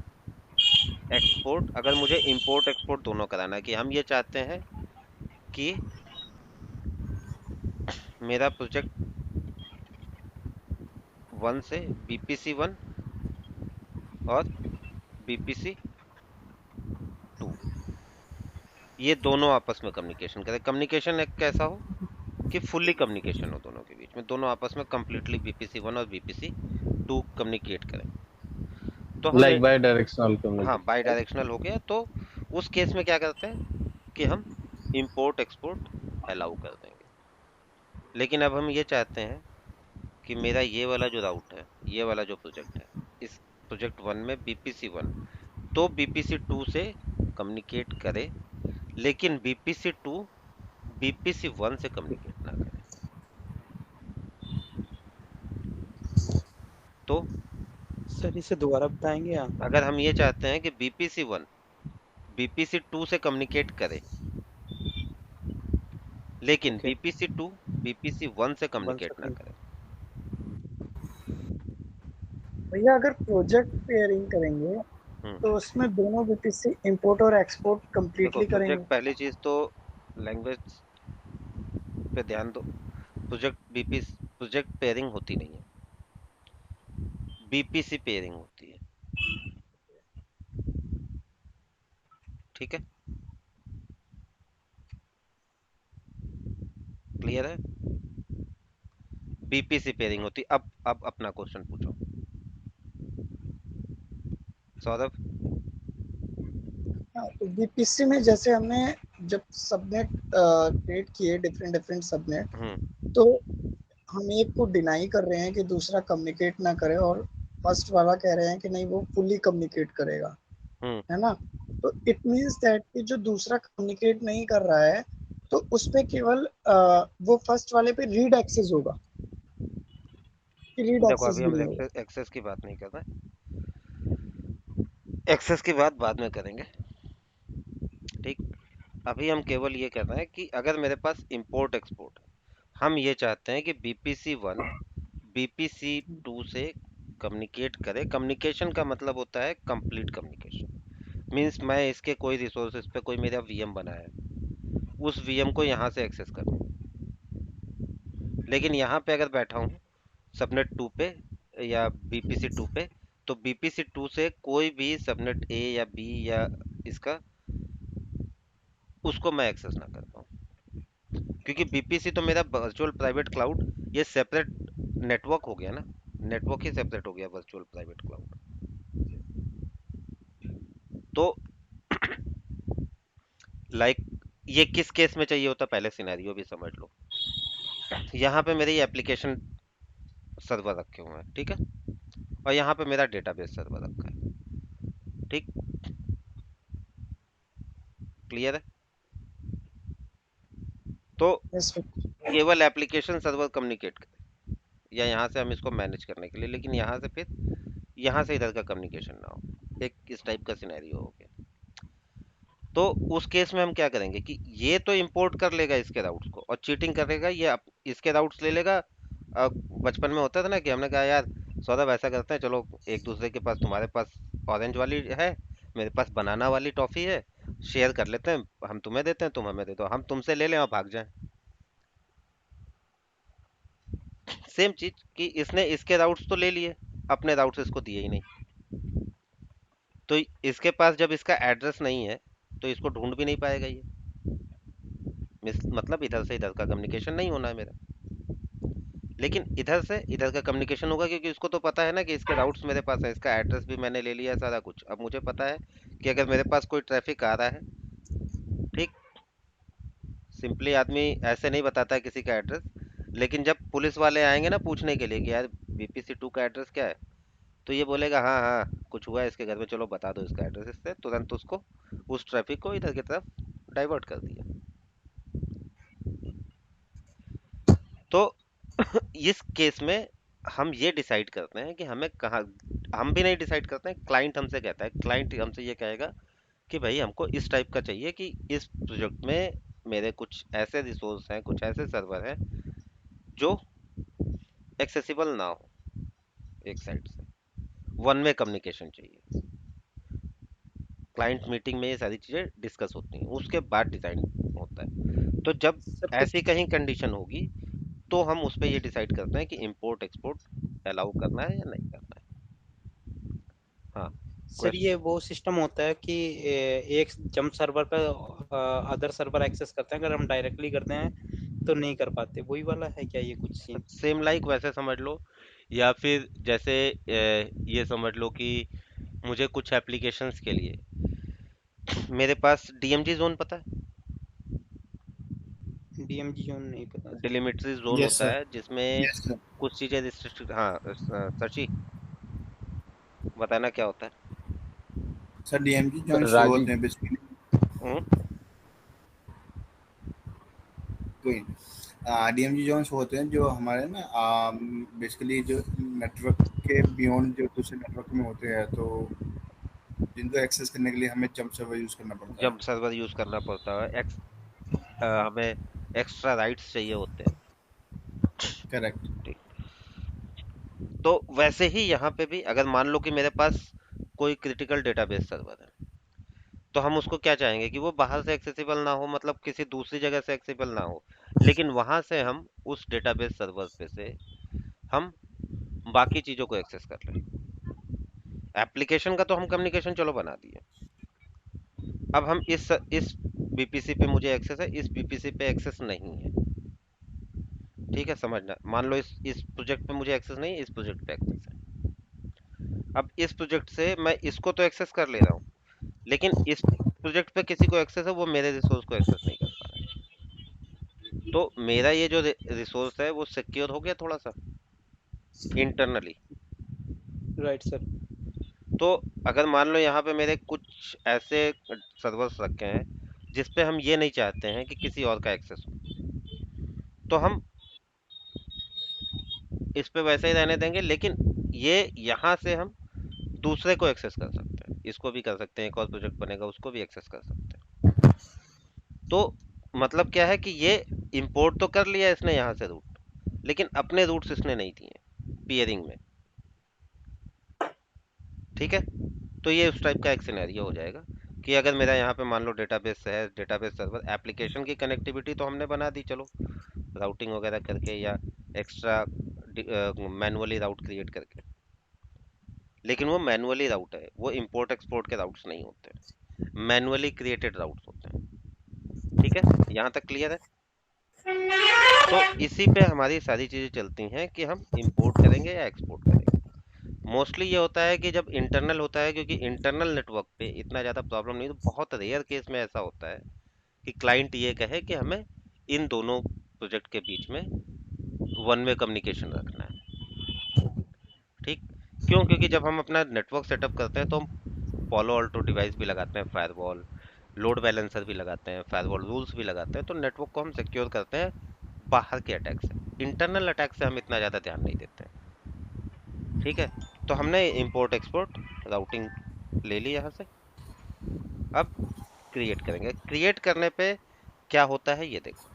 export, अगर मुझे इंपोर्ट एक्सपोर्ट दोनों कराना है कि हम ये चाहते हैं कि मेरा प्रोजेक्ट 1 से बीपीसी 1 और बीपीसी 2 ये दोनों आपस में कम्युनिकेशन करें। कम्युनिकेशन एक कैसा हो कि फुल्ली कम्युनिकेशन हो दोनों के बीच में, दोनों आपस में कंप्लीटली बीपीसी 1 और बीपीसी 2 कम्युनिकेट करें। तो हम लाइक बाई डायरेक्शनल हाँ कम्युनिकेशन, बाई राइट? डायरेक्शनल हो गया। तो उस केस में क्या करते हैं कि हम इंपोर्ट एक्सपोर्ट अलाउ कर देंगे। लेकिन अब हम ये चाहते हैं कि मेरा ये वाला जो राउट है, ये वाला जो प्रोजेक्ट है, इस प्रोजेक्ट 1 में BPC 1 तो BPC 2 से कम्युनिकेट करे, लेकिन BPC 2 BPC 1 से कम्युनिकेट ना करे। तो सर इसे दोबारा बताएंगे आप? अगर हम ये चाहते हैं कि BPC 1 BPC 2 से कम्युनिकेट करे, लेकिन ओके, BPC 2 BPC 1 से 1 कम्युनिकेट ना सेकंड। करे। भैया अगर प्रोजेक्ट पेयरिंग करेंगे हम्म तो उसमें दोनों बीपीसी इंपोर्ट और एक्सपोर्ट देखो, कंप्लीटली करेंगे। प्रोजेक्ट पहली चीज तो लैंग्वेज पे ध्यान दो। प्रोजेक्ट पेयरिंग होती नहीं है, BPC पेयरिंग होती है। ठीक है, क्लियर है? BPC पेयरिंग होती है। अब अपना क्वेश्चन पूछो सौरभ। हाँ, तो बीपीसी में जैसे हमने जब सबनेट क्रिएट किए डिफरेंट डिफरेंट सबनेट, हम्म तो हम एक को डिनाई कर रहे हैं कि दूसरा कम्युनिकेट ना करे, और फर्स्ट वाला कह रहे हैं कि नहीं वो फुल्ली कम्युनिकेट करेगा, हम्म है ना। तो इट मींस दैट कि जो दूसरा कम्युनिकेट नहीं कर रहा है तो उस पे केवल वो फर्स्ट वाले पे रीड एक्सेस होगा, कि रीड देखो, एक्सेस अभी भी हम नहीं होगा। एक्सेस की बात नहीं कर रहे, एक्सेस की बात बाद में करेंगे। ठीक, अभी हम केवल ये कह रहे हैं कि अगर मेरे पास इंपोर्ट एक्सपोर्ट है, हम ये चाहते हैं कि BPC 1 BPC 2 से कम्युनिकेट करे। कम्युनिकेशन का मतलब होता है कंप्लीट कम्युनिकेशन। मींस मैं इसके कोई रिसोर्सेज पे कोई मेरा VM बना है, उस VM को यहाँ से एक्सेस करूँ। लेकिन यहाँ पे अगर बैठा हूँ सबनेट 2 पे या BPC 2 पे, तो BPC 2 से कोई भी सबनेट A या B या इसका उसको मैं एक्सेस ना कर पाऊँ, क्योंकि BPC तो मेरा वर्चुअल प्राइवेट क्लाउड, ये सेपरेट नेटवर्क हो गया ना, नेटवर्क ही सेपरेट हो गया वर्चुअल प्राइवेट क्लाउड। तो लाइक ये किस केस में चाहिए होता, पहले सिनेरियो भी समझ लो। यहाँ पे मेरी एप्लीकेशन सर्वर रखे हुए हैं, ठीक है, और यहाँ पे मेरा डेटाबेस सर्वर रखा है। ठीक, क्लियर है? तो Yes, केवल एप्लीकेशन सर्वर कम्युनिकेट करे, या यहाँ से हम इसको मैनेज करने के लिए, लेकिन यहाँ से फिर यहाँ से इधर का कम्युनिकेशन ना हो। एक इस टाइप का सिनेरियो हो गया। तो उस केस में हम क्या करेंगे कि ये तो इंपोर्ट कर लेगा इसके राउट्स को और चीटिंग करेगा, ये इसके राउट्स ले लेगा। बचपन में होता था ना कि हमने कहा यार सौरभ ऐसा करते हैं, चलो एक दूसरे के पास, तुम्हारे पास ऑरेंज वाली है, मेरे पास बनाना वाली टॉफी है, शेयर कर लेते हैं, हम तुम्हें देते हैं, तुम हमें दे दो, हम तुमसे ले लें और भाग जाएं। सेम चीज कि इसने इसके राउट्स तो ले लिए, अपने राउट्स इसको दिए ही नहीं। तो इसके पास जब इसका एड्रेस नहीं है तो इसको ढूंढ भी नहीं पाएगा ये। मतलब इधर से इधर का कम्युनिकेशन नहीं होना है मेरा, लेकिन इधर से इधर का कम्युनिकेशन होगा, क्योंकि इसको तो पता है ना कि इसके राउट्स मेरे पास है, इसका एड्रेस भी मैंने ले लिया है, सारा कुछ। अब मुझे पता है कि अगर मेरे पास कोई ट्रैफिक आ रहा है, ठीक, सिंपली आदमी ऐसे नहीं बताता है किसी का एड्रेस, लेकिन जब पुलिस वाले आएंगे ना पूछने के लिए कि यार BPC 2 का एड्रेस क्या है, तो ये बोलेगा हाँ हाँ कुछ हुआ है इसके घर में, चलो बता दो इसका एड्रेस। इससे तुरंत उसको, उस ट्रैफिक को इधर की तरफ डाइवर्ट कर दिया। तो इस केस में हम ये डिसाइड करते हैं कि हमें कहाँ, हम भी नहीं डिसाइड करते हैं, क्लाइंट हमसे कहता है, क्लाइंट हमसे ये कहेगा कि भाई हमको इस टाइप का चाहिए कि इस प्रोजेक्ट में मेरे कुछ ऐसे रिसोर्स हैं, कुछ ऐसे सर्वर हैं जो एक्सेसिबल ना हो एक साइड से, वन वे कम्युनिकेशन चाहिए। क्लाइंट मीटिंग में ये सारी चीज़ें डिस्कस होती हैं, उसके बाद डिजाइन होता है। तो जब सर ऐसी कहीं कंडीशन होगी तो हम उस पर ये डिसाइड करते हैं कि इंपोर्ट एक्सपोर्ट अलाउ करना है या नहीं करना है। हाँ, सर क्वेश्चन। ये वो सिस्टम होता है कि एक जंप सर्वर पर अदर सर्वर एक्सेस करते हैं, अगर हम डायरेक्टली करते हैं तो नहीं कर पाते, वही वाला है क्या ये कुछ सीन? सेम लाइक वैसे समझ लो, या फिर जैसे ये समझ लो कि मुझे कुछ एप्लीकेशंस के लिए मेरे पास डीएमजी जोन पता है, डीएमजी जोन नहीं पता सर। डिलिमिटरी जोन यस होता सर, है जिसमें यस सर। कुछ चीजें रिस्ट्रिक्ट। हाँ सची बताना क्या होता है। सर डीएमजी जॉइंट शो राजी होते हैं बेसिकली, हम्म, कोई डीएमजी जॉइंट शो होते हैं जो हमारे ना बेसिकली जो नेटवर्क के बियॉन्ड जो दूसरे नेटवर्क में होते हैं, तो जिनको एक्सेस करने के लिए हमें जंप सर्वर यूज करना पड़ता है। जब सर्वर यूज करना पड़ता है हमें एक्स्ट्रा राइट्स चाहिए होते हैं। करेक्ट। ठीक। तो वैसे ही यहाँ पे भी अगर मान लो कि मेरे पास कोई क्रिटिकल डेटाबेस सर्वर है, तो हम उसको क्या चाहेंगे कि वो बाहर से एक्सेसिबल ना हो, मतलब किसी दूसरी जगह से एक्सेसिबल ना हो, लेकिन वहां से हम उस डेटाबेस सर्वर पे से हम बाकी चीजों को एक्सेस कर लें। एप्लीकेशन का तो हम कम्युनिकेशन चलो बना दिए, अब हम इस बीपीसी पे मुझे एक्सेस है, इस बीपीसी पे एक्सेस नहीं है। ठीक है, समझना, मान लो इस प्रोजेक्ट पे मुझे एक्सेस नहीं है, इस प्रोजेक्ट पे एक्सेस है। अब इस प्रोजेक्ट से मैं इसको तो एक्सेस कर ले रहा हूँ, लेकिन इस प्रोजेक्ट पे किसी को एक्सेस है, वो मेरे रिसोर्स को एक्सेस नहीं कर पा रहा है। तो मेरा ये जो रिसोर्स है वो सिक्योर हो गया थोड़ा सा इंटरनली। Right sir. तो अगर मान लो यहाँ पे मेरे कुछ ऐसे सर्वर्स रखे हैं जिस पे हम ये नहीं चाहते हैं कि किसी और का एक्सेस हो, तो हम इस पे वैसे ही रहने देंगे, लेकिन ये यहाँ से हम दूसरे को एक्सेस कर सकते हैं, इसको भी कर सकते हैं, एक और प्रोजेक्ट बनेगा उसको भी एक्सेस कर सकते हैं। तो मतलब क्या है कि ये इंपोर्ट तो कर लिया इसने यहाँ से रूट, लेकिन अपने रूट्स इसने नहीं दिए पियरिंग में। ठीक है, तो ये उस टाइप का एक सिनेरियो हो जाएगा कि अगर मेरा यहाँ पे मान लो डेटाबेस है, डेटाबेस सर्वर, एप्लीकेशन की कनेक्टिविटी तो हमने बना दी चलो राउटिंग वगैरह करके या एक्स्ट्रा मैनुअली राउट क्रिएट करके, लेकिन वो मैनुअली राउट है, वो इंपोर्ट एक्सपोर्ट के राउट्स नहीं होते, मैनुअली क्रिएटेड राउट्स होते हैं। ठीक है, यहाँ तक क्लियर है। तो इसी पे हमारी सारी चीजें चलती हैं कि हम इंपोर्ट करेंगे या एक्सपोर्ट करेंगे। मोस्टली ये होता है कि जब इंटरनल होता है, क्योंकि इंटरनल नेटवर्क पे इतना ज़्यादा प्रॉब्लम नहीं, तो बहुत रेयर केस में ऐसा होता है कि क्लाइंट ये कहे कि हमें इन दोनों प्रोजेक्ट के बीच में वन वे कम्युनिकेशन रखना है। ठीक, क्यों? क्योंकि जब हम अपना नेटवर्क सेटअप करते हैं तो हम पॉलो अल्टो डिवाइस भी लगाते हैं, फायरवॉल, लोड बैलेंसर भी लगाते हैं, फायरवॉल रूल्स भी लगाते हैं, तो नेटवर्क को हम सिक्योर करते हैं बाहर के अटैक से। इंटरनल अटैक से हम इतना ज़्यादा ध्यान नहीं देते हैं। ठीक है, तो हमने इंपोर्ट एक्सपोर्ट राउटिंग ले ली यहाँ से। अब क्रिएट करेंगे, क्रिएट करने पे क्या होता है ये देखो।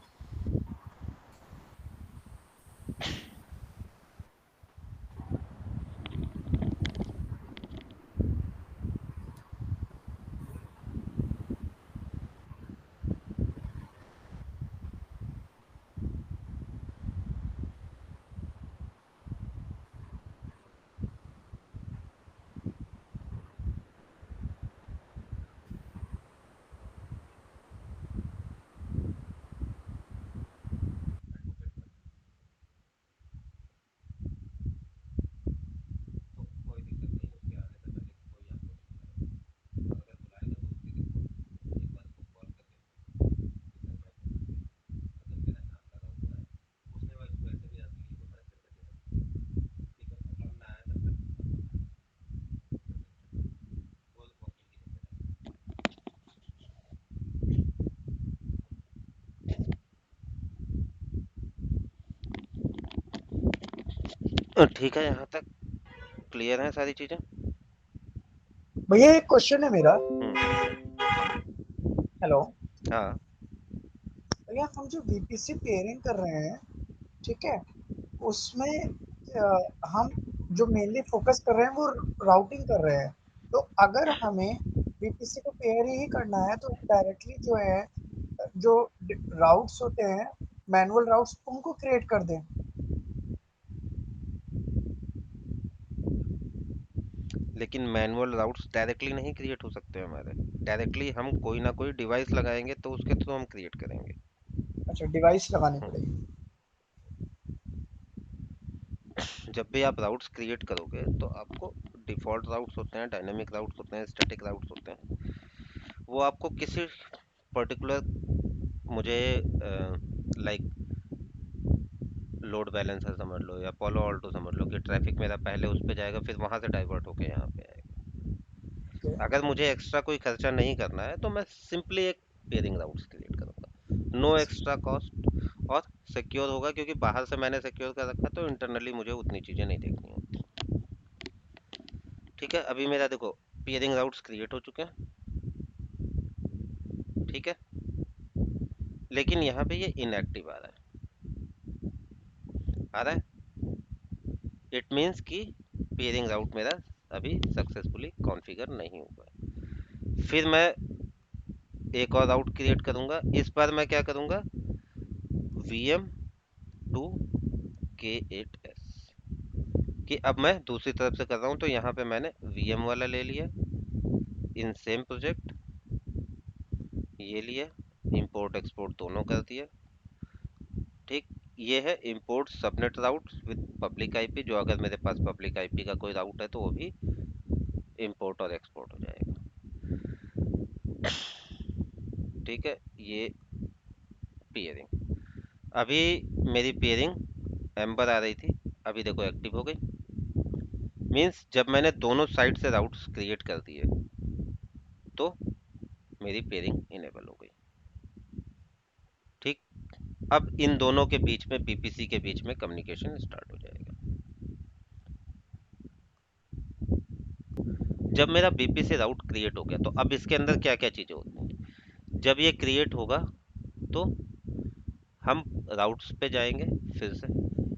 ठीक है, यहाँ तक क्लियर है सारी चीजें। भैया एक क्वेश्चन है मेरा। हेलो हाँ, भैया, हम जो वीपीसी पेयरिंग कर रहे हैं, ठीक है, उसमें हम जो मेनली फोकस कर रहे हैं वो राउटिंग कर रहे हैं। तो अगर हमें वीपीसी को पेयर ही करना है तो डायरेक्टली जो है जो राउट्स होते हैं, मैनुअल राउट्स, उनको क्रिएट कर दें। लेकिन मैनुअल राउट्स डायरेक्टली नहीं क्रिएट हो सकते हमारे। डायरेक्टली हम कोई ना कोई डिवाइस लगाएंगे तो उसके थ्रू हम क्रिएट करेंगे। अच्छा, डिवाइस लगानी हम्म, पड़ेगी। जब भी आप राउट्स क्रिएट करोगे तो आपको डिफॉल्ट राउट्स होते हैं, डायनेमिक राउट्स होते हैं, स्टैटिक राउट्स होते हैं। वो आपको किसी पर्टिकुलर, मुझे लाइक लोड बैलेंसर समझ लो या पोलो ऑल्टो समझ लो कि ट्रैफिक मेरा पहले उस पे जाएगा फिर वहां से डाइवर्ट होके यहाँ पे आएगा। अगर मुझे एक्स्ट्रा कोई खर्चा नहीं करना है तो मैं सिंपली एक पेयरिंग राउट्स क्रिएट करूंगा, नो एक्स्ट्रा कॉस्ट, और सिक्योर होगा क्योंकि बाहर से मैंने सिक्योर कर रखा तो इंटरनली मुझे उतनी चीजें नहीं देखनी होती। ठीक है, अभी मेरा देखो पेयरिंग राउट्स क्रिएट हो चुके हैं। ठीक है, लेकिन यहाँ पे ये इनएक्टिव आ रहा है, इट मीन्स कि पेयरिंग राउट मेरा अभी सक्सेसफुली कॉन्फ़िगर नहीं हुआ है। फिर मैं एक और राउट क्रिएट करूंगा, इस बार मैं क्या करूंगा, VM टू K8S, कि अब मैं दूसरी तरफ से कर रहा हूं तो यहाँ पे मैंने VM वाला ले लिया, इन सेम प्रोजेक्ट ये लिया, इंपोर्ट एक्सपोर्ट दोनों कर दिया। ठीक, ये है import subnet route with public IP, जो अगर मेरे पास पब्लिक आईपी का कोई राउट है तो वो भी इंपोर्ट और एक्सपोर्ट हो जाएगा। ठीक है, ये पेयरिंग, अभी मेरी पेयरिंग एम्बर आ रही थी, अभी देखो एक्टिव हो गई। मीन्स जब मैंने दोनों साइड से राउट्स क्रिएट कर दिए तो मेरी पेयरिंग इनेबल हो गई। ठीक, अब इन दोनों के बीच में, बीपीसी के बीच में कम्युनिकेशन स्टार्ट हो जाएगा। जब मेरा बीपीसी राउट क्रिएट हो गया तो अब इसके अंदर क्या क्या चीजें होती हैं। जब ये क्रिएट होगा तो हम राउट्स पे जाएंगे फिर से,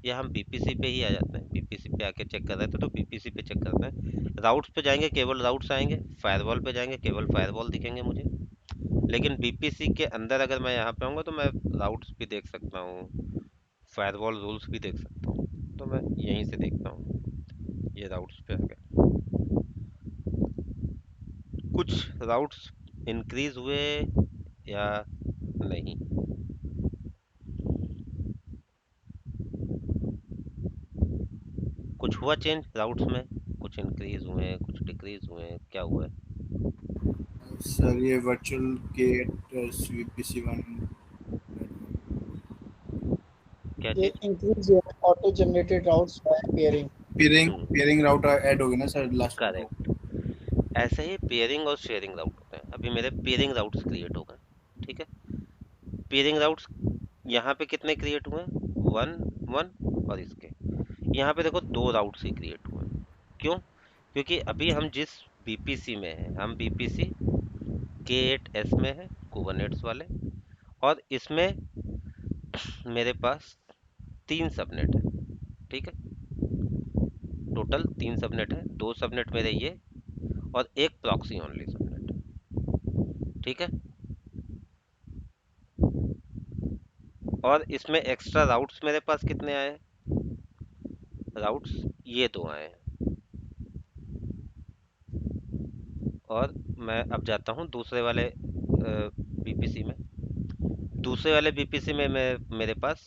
या हम बीपीसी पे ही आ जाते हैं, बीपीसी पे आके चेक कर रहे थे तो बीपीसी पे चेक करते हैं। राउट्स पे जाएंगे, केवल राउट्स आएंगे, फायरवॉल पे जाएंगे, केवल फायरवॉल दिखेंगे मुझे। लेकिन बीपीसी के अंदर अगर मैं यहाँ पे आऊँगा तो मैं राउट्स भी देख सकता हूँ, फायरवॉल रूल्स भी देख सकता हूँ, तो मैं यहीं से देखता हूँ। ये राउट्स पे आ गए, कुछ राउट्स इंक्रीज हुए या नहीं, कुछ हुआ चेंज राउट्स में, कुछ इंक्रीज हुए हैं, कुछ डिक्रीज हुए हैं, क्या हुआ है? सर ये वर्चुअल गेट VPC1 क्या ये चीज? इंक्रीज हुआ है, auto generated routes by pairing. Pairing hmm, pairing route add हो गया ना सर लास्ट में तो। करेक्ट। ऐसे ही पेयरिंग और शेयरिंग राउट होते हैं। अभी मेरे पेयरिंग राउट्स क्रिएट हो गए। ठीक है, पेयरिंग राउट्स यहाँ पे कितने क्रिएट हुए हैं, 1 1, और इसके यहाँ पे देखो 2 राउट्स ही क्रिएट हुए हैं। क्यों? क्योंकि अभी हम जिस बीपीसी में हैं, हम बीपीसी K8S में है, कुबरनेट्स वाले, और इसमें मेरे पास 3 सबनेट है। ठीक है, टोटल 3 सबनेट है, 2 सबनेट मेरे ये और एक प्रॉक्सी ओनली सबनेट है। ठीक है, और इसमें एक्स्ट्रा राउट्स मेरे पास कितने आए हैं, राउट्स ये 2 आए हैं। और मैं अब जाता हूँ दूसरे वाले बीपीसी में, दूसरे वाले बीपीसी में मेरे पास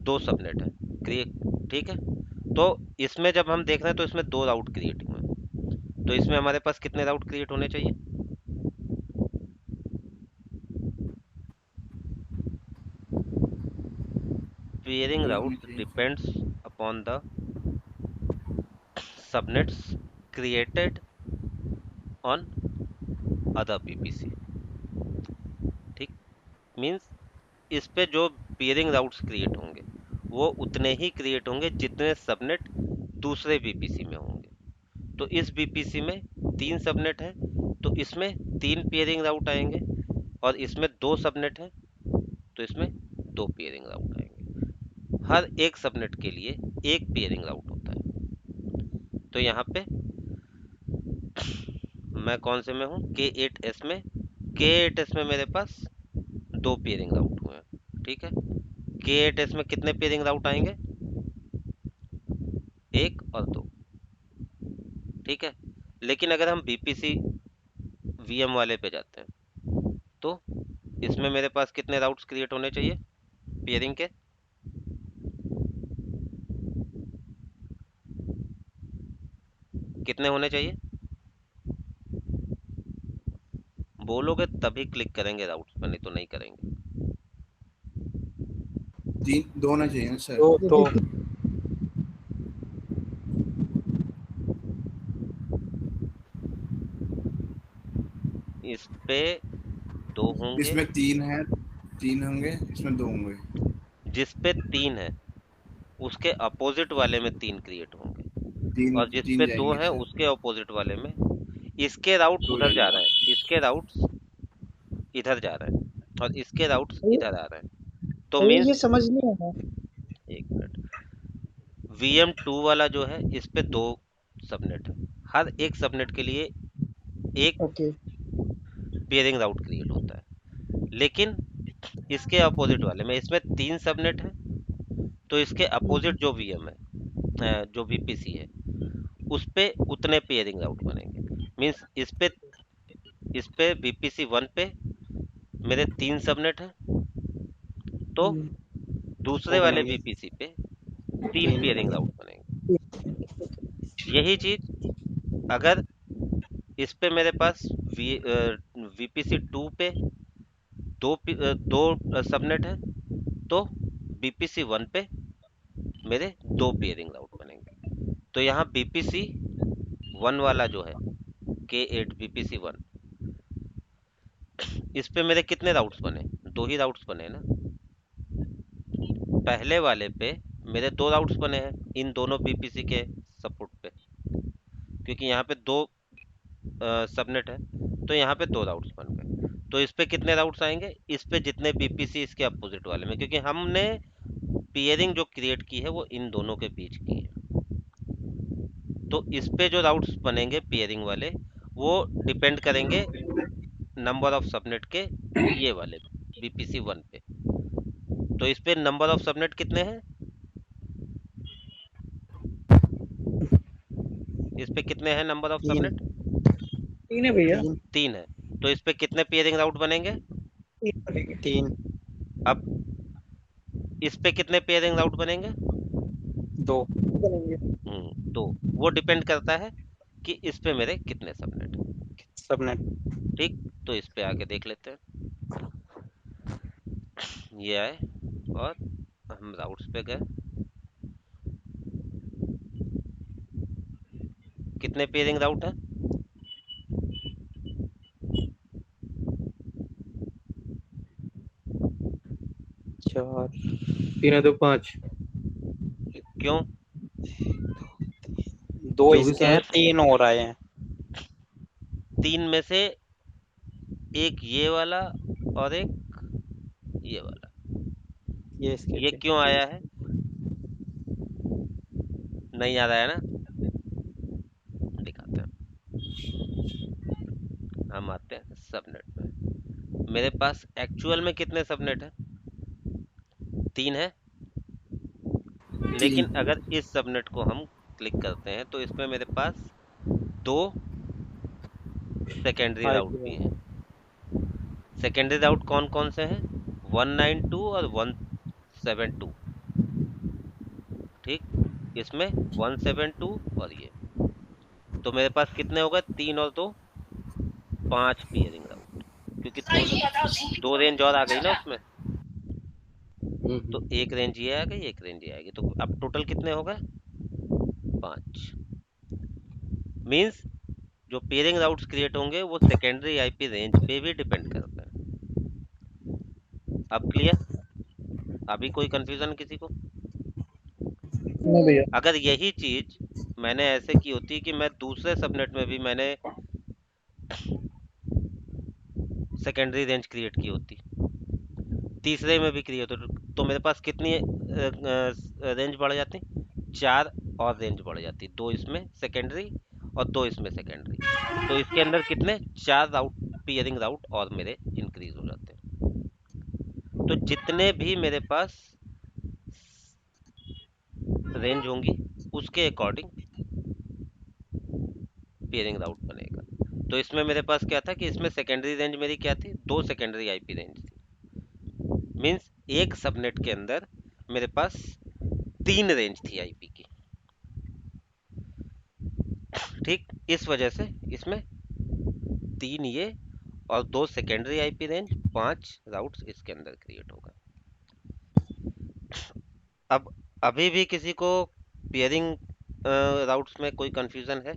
2 सबनेट है क्रिएट। ठीक है, तो इसमें जब हम देख रहे हैं तो इसमें 2 राउट क्रिएट हुए हैं, तो इसमें हमारे पास कितने राउट क्रिएट होने चाहिए? पेयरिंग 2 होने राउट्स चाहिए sir. Depends upon the subnets created on other BPC. ठीक, मींस इस पे जो पेयरिंग राउट्स क्रिएट होंगे वो उतने ही क्रिएट होंगे जितने सबनेट दूसरे बीपीसी में होंगे। तो इस बीपीसी में 3 सबनेट है तो इसमें 3 पेयरिंग राउट आएंगे, और इसमें 2 सबनेट है तो इसमें 2 पेयरिंग राउट आएंगे। हर एक सबनेट के लिए एक पेयरिंग राउट होता है। तो यहाँ पे मैं कौन से में हूँ, K8S में। K8S में मेरे पास 2 पेयरिंग राउट हुए हैं। ठीक है, K8S में कितने पेयरिंग राउट आएंगे, 1 और 2। ठीक है, लेकिन अगर हम बीपीसी VM वाले पे जाते हैं तो इसमें मेरे पास कितने राउट्स क्रिएट होने चाहिए पेयरिंग के, कितने होने चाहिए? बोलोगे तभी क्लिक करेंगे राउट्स पे, नहीं तो नहीं करेंगे। 2 होना चाहिए ना सर। दो ये दो VP इस पे 2 होंगे, इसमें 3 है, 3 होंगे, इसमें 2 होंगे। जिस पे 3 है उसके अपोजिट वाले में 3 क्रिएट होंगे, 3 और जिस 3 पे 2 जाएंगे है सर, उसके अपोजिट वाले में। इसके राउट्स 2 उधर जा जाएंगे। रहा है, इसके राउट्स इधर जा रहा है, और इसके राउट्स ये इधर आ रहे हैं। तो ये मीन्स, समझ नहीं आया। एक मिनट, VM2 वाला जो है इस पे 2 सबनेट है, हर एक सबनेट के लिए एक ओके पेयरिंग राउट क्रिएट होता है। लेकिन इसके अपोजिट वाले में, इसमें 3 सबनेट है, तो इसके अपोजिट जो VM है, जो VPC है, उस पे उतने पेयरिंग राउट बनेंगे। मीन्स इस पे VPC1 पे मेरे 3 सबनेट है, तो दूसरे वो वाले बनेंगे VPC पे 3 तीन। पेयरिंग राउट बनेंगे। यही चीज अगर इस पे मेरे पास VPC2 पे दो सबनेट है, तो VPC1 पे मेरे 2 पेयरिंग राउट बनेंगे। तो यहाँ VPC1 वाला जो है K8 VPC1, इस पे मेरे कितने राउट्स बने? 2 ही राउट्स बने ना। पहले वाले पे मेरे 2 राउट्स बने हैं इन दोनों VPC के सपोर्ट पे, क्योंकि यहाँ पे 2 सबनेट है, तो यहाँ पे 2 राउट्स बन गए। तो इस पे कितने राउट्स आएंगे? इस पे जितने VPC इसके अपोजिट वाले में, क्योंकि हमने पेयरिंग जो क्रिएट की है वो इन दोनों के बीच की है। तो इस पे जो राउट्स बनेंगे पेयरिंग वाले, वो डिपेंड करेंगे नंबर ऑफ सबनेट के ये वाले VPC1 पे। तो इस पे नंबर ऑफ सबनेट कितने हैं? इस पे कितने हैं नंबर ऑफ तीन सबनेट? 3 है भैया, तीन 3 है। तो इस पे कितने पेयरिंग राउट बनेंगे? 3 बनेंगे। तीन अब इस पे कितने पेयरिंग राउट बनेंगे? दो बनेंगे। तो वो डिपेंड करता है कि इस पे मेरे कितने सबनेट हैं। सबनेट। ठीक, तो इस पे आके देख लेते हैं। ये आए और हम राउट्स पे गए, कितने पेयरिंग राउट है? 4 3 है तो 5, क्यों? 2 जो भी इसके हैं, सब 3 और आए हैं। 3 में से एक ये वाला और एक ये वाला, ये इसके ये थे। क्यों आया है? नहीं आ रहा है ना, दिखाते हैं। हम आते हैं सबनेट में। मेरे पास एक्चुअल में कितने सबनेट है? 3 है। 3 लेकिन अगर इस सबनेट को हम क्लिक करते हैं तो इसमें मेरे पास 2 सेकेंडरी राउट आईपी भी हैं। सेकेंडरी राउट कौन कौन से हैं? 192 और 172। ठीक, इसमें 172 और ये, तो मेरे पास कितने हो गए? 3 और 2 5 पेयरिंग राउट, क्योंकि दो रेंज और आ गई ना उसमें। तो एक रेंज ये आ गई, एक रेंज ये आ गई, तो अब टोटल कितने हो गए? 5। मीन्स जो पेयरिंग राउट्स क्रिएट होंगे वो सेकेंडरी आईपी रेंज पे भी डिपेंड करते हैं। अब क्लियर? अभी कोई कंफ्यूजन किसी को? नहीं भैया, अगर यही चीज मैंने ऐसे की होती कि मैं दूसरे सबनेट में भी मैंने सेकेंडरी रेंज क्रिएट की होती, तीसरे में भी क्रिएट होती, तो मेरे पास कितनी रेंज बढ़ जाती? 4 और रेंज बढ़ जाती, 2 इसमें सेकेंडरी और 2 इसमें सेकेंडरी। तो इसके अंदर कितने? 4 राउट, पेयरिंग राउट और मेरे इंक्रीज हो जाते हैं। तो जितने भी मेरे पास रेंज होंगी उसके अकॉर्डिंग पेयरिंग राउट बनेगा। तो इसमें मेरे पास क्या था कि इसमें सेकेंडरी रेंज मेरी क्या थी? 2 सेकेंडरी आईपी रेंज थी। मींस एक सबनेट के अंदर मेरे पास 3 रेंज थी आईपी की। ठीक इस वजह से इसमें 3 ये और 2 सेकेंडरी आईपी रेंज, 5 राउट्स इसके अंदर क्रिएट होगा। अब अभी भी किसी को पेयरिंग राउट्स में कोई कंफ्यूजन है?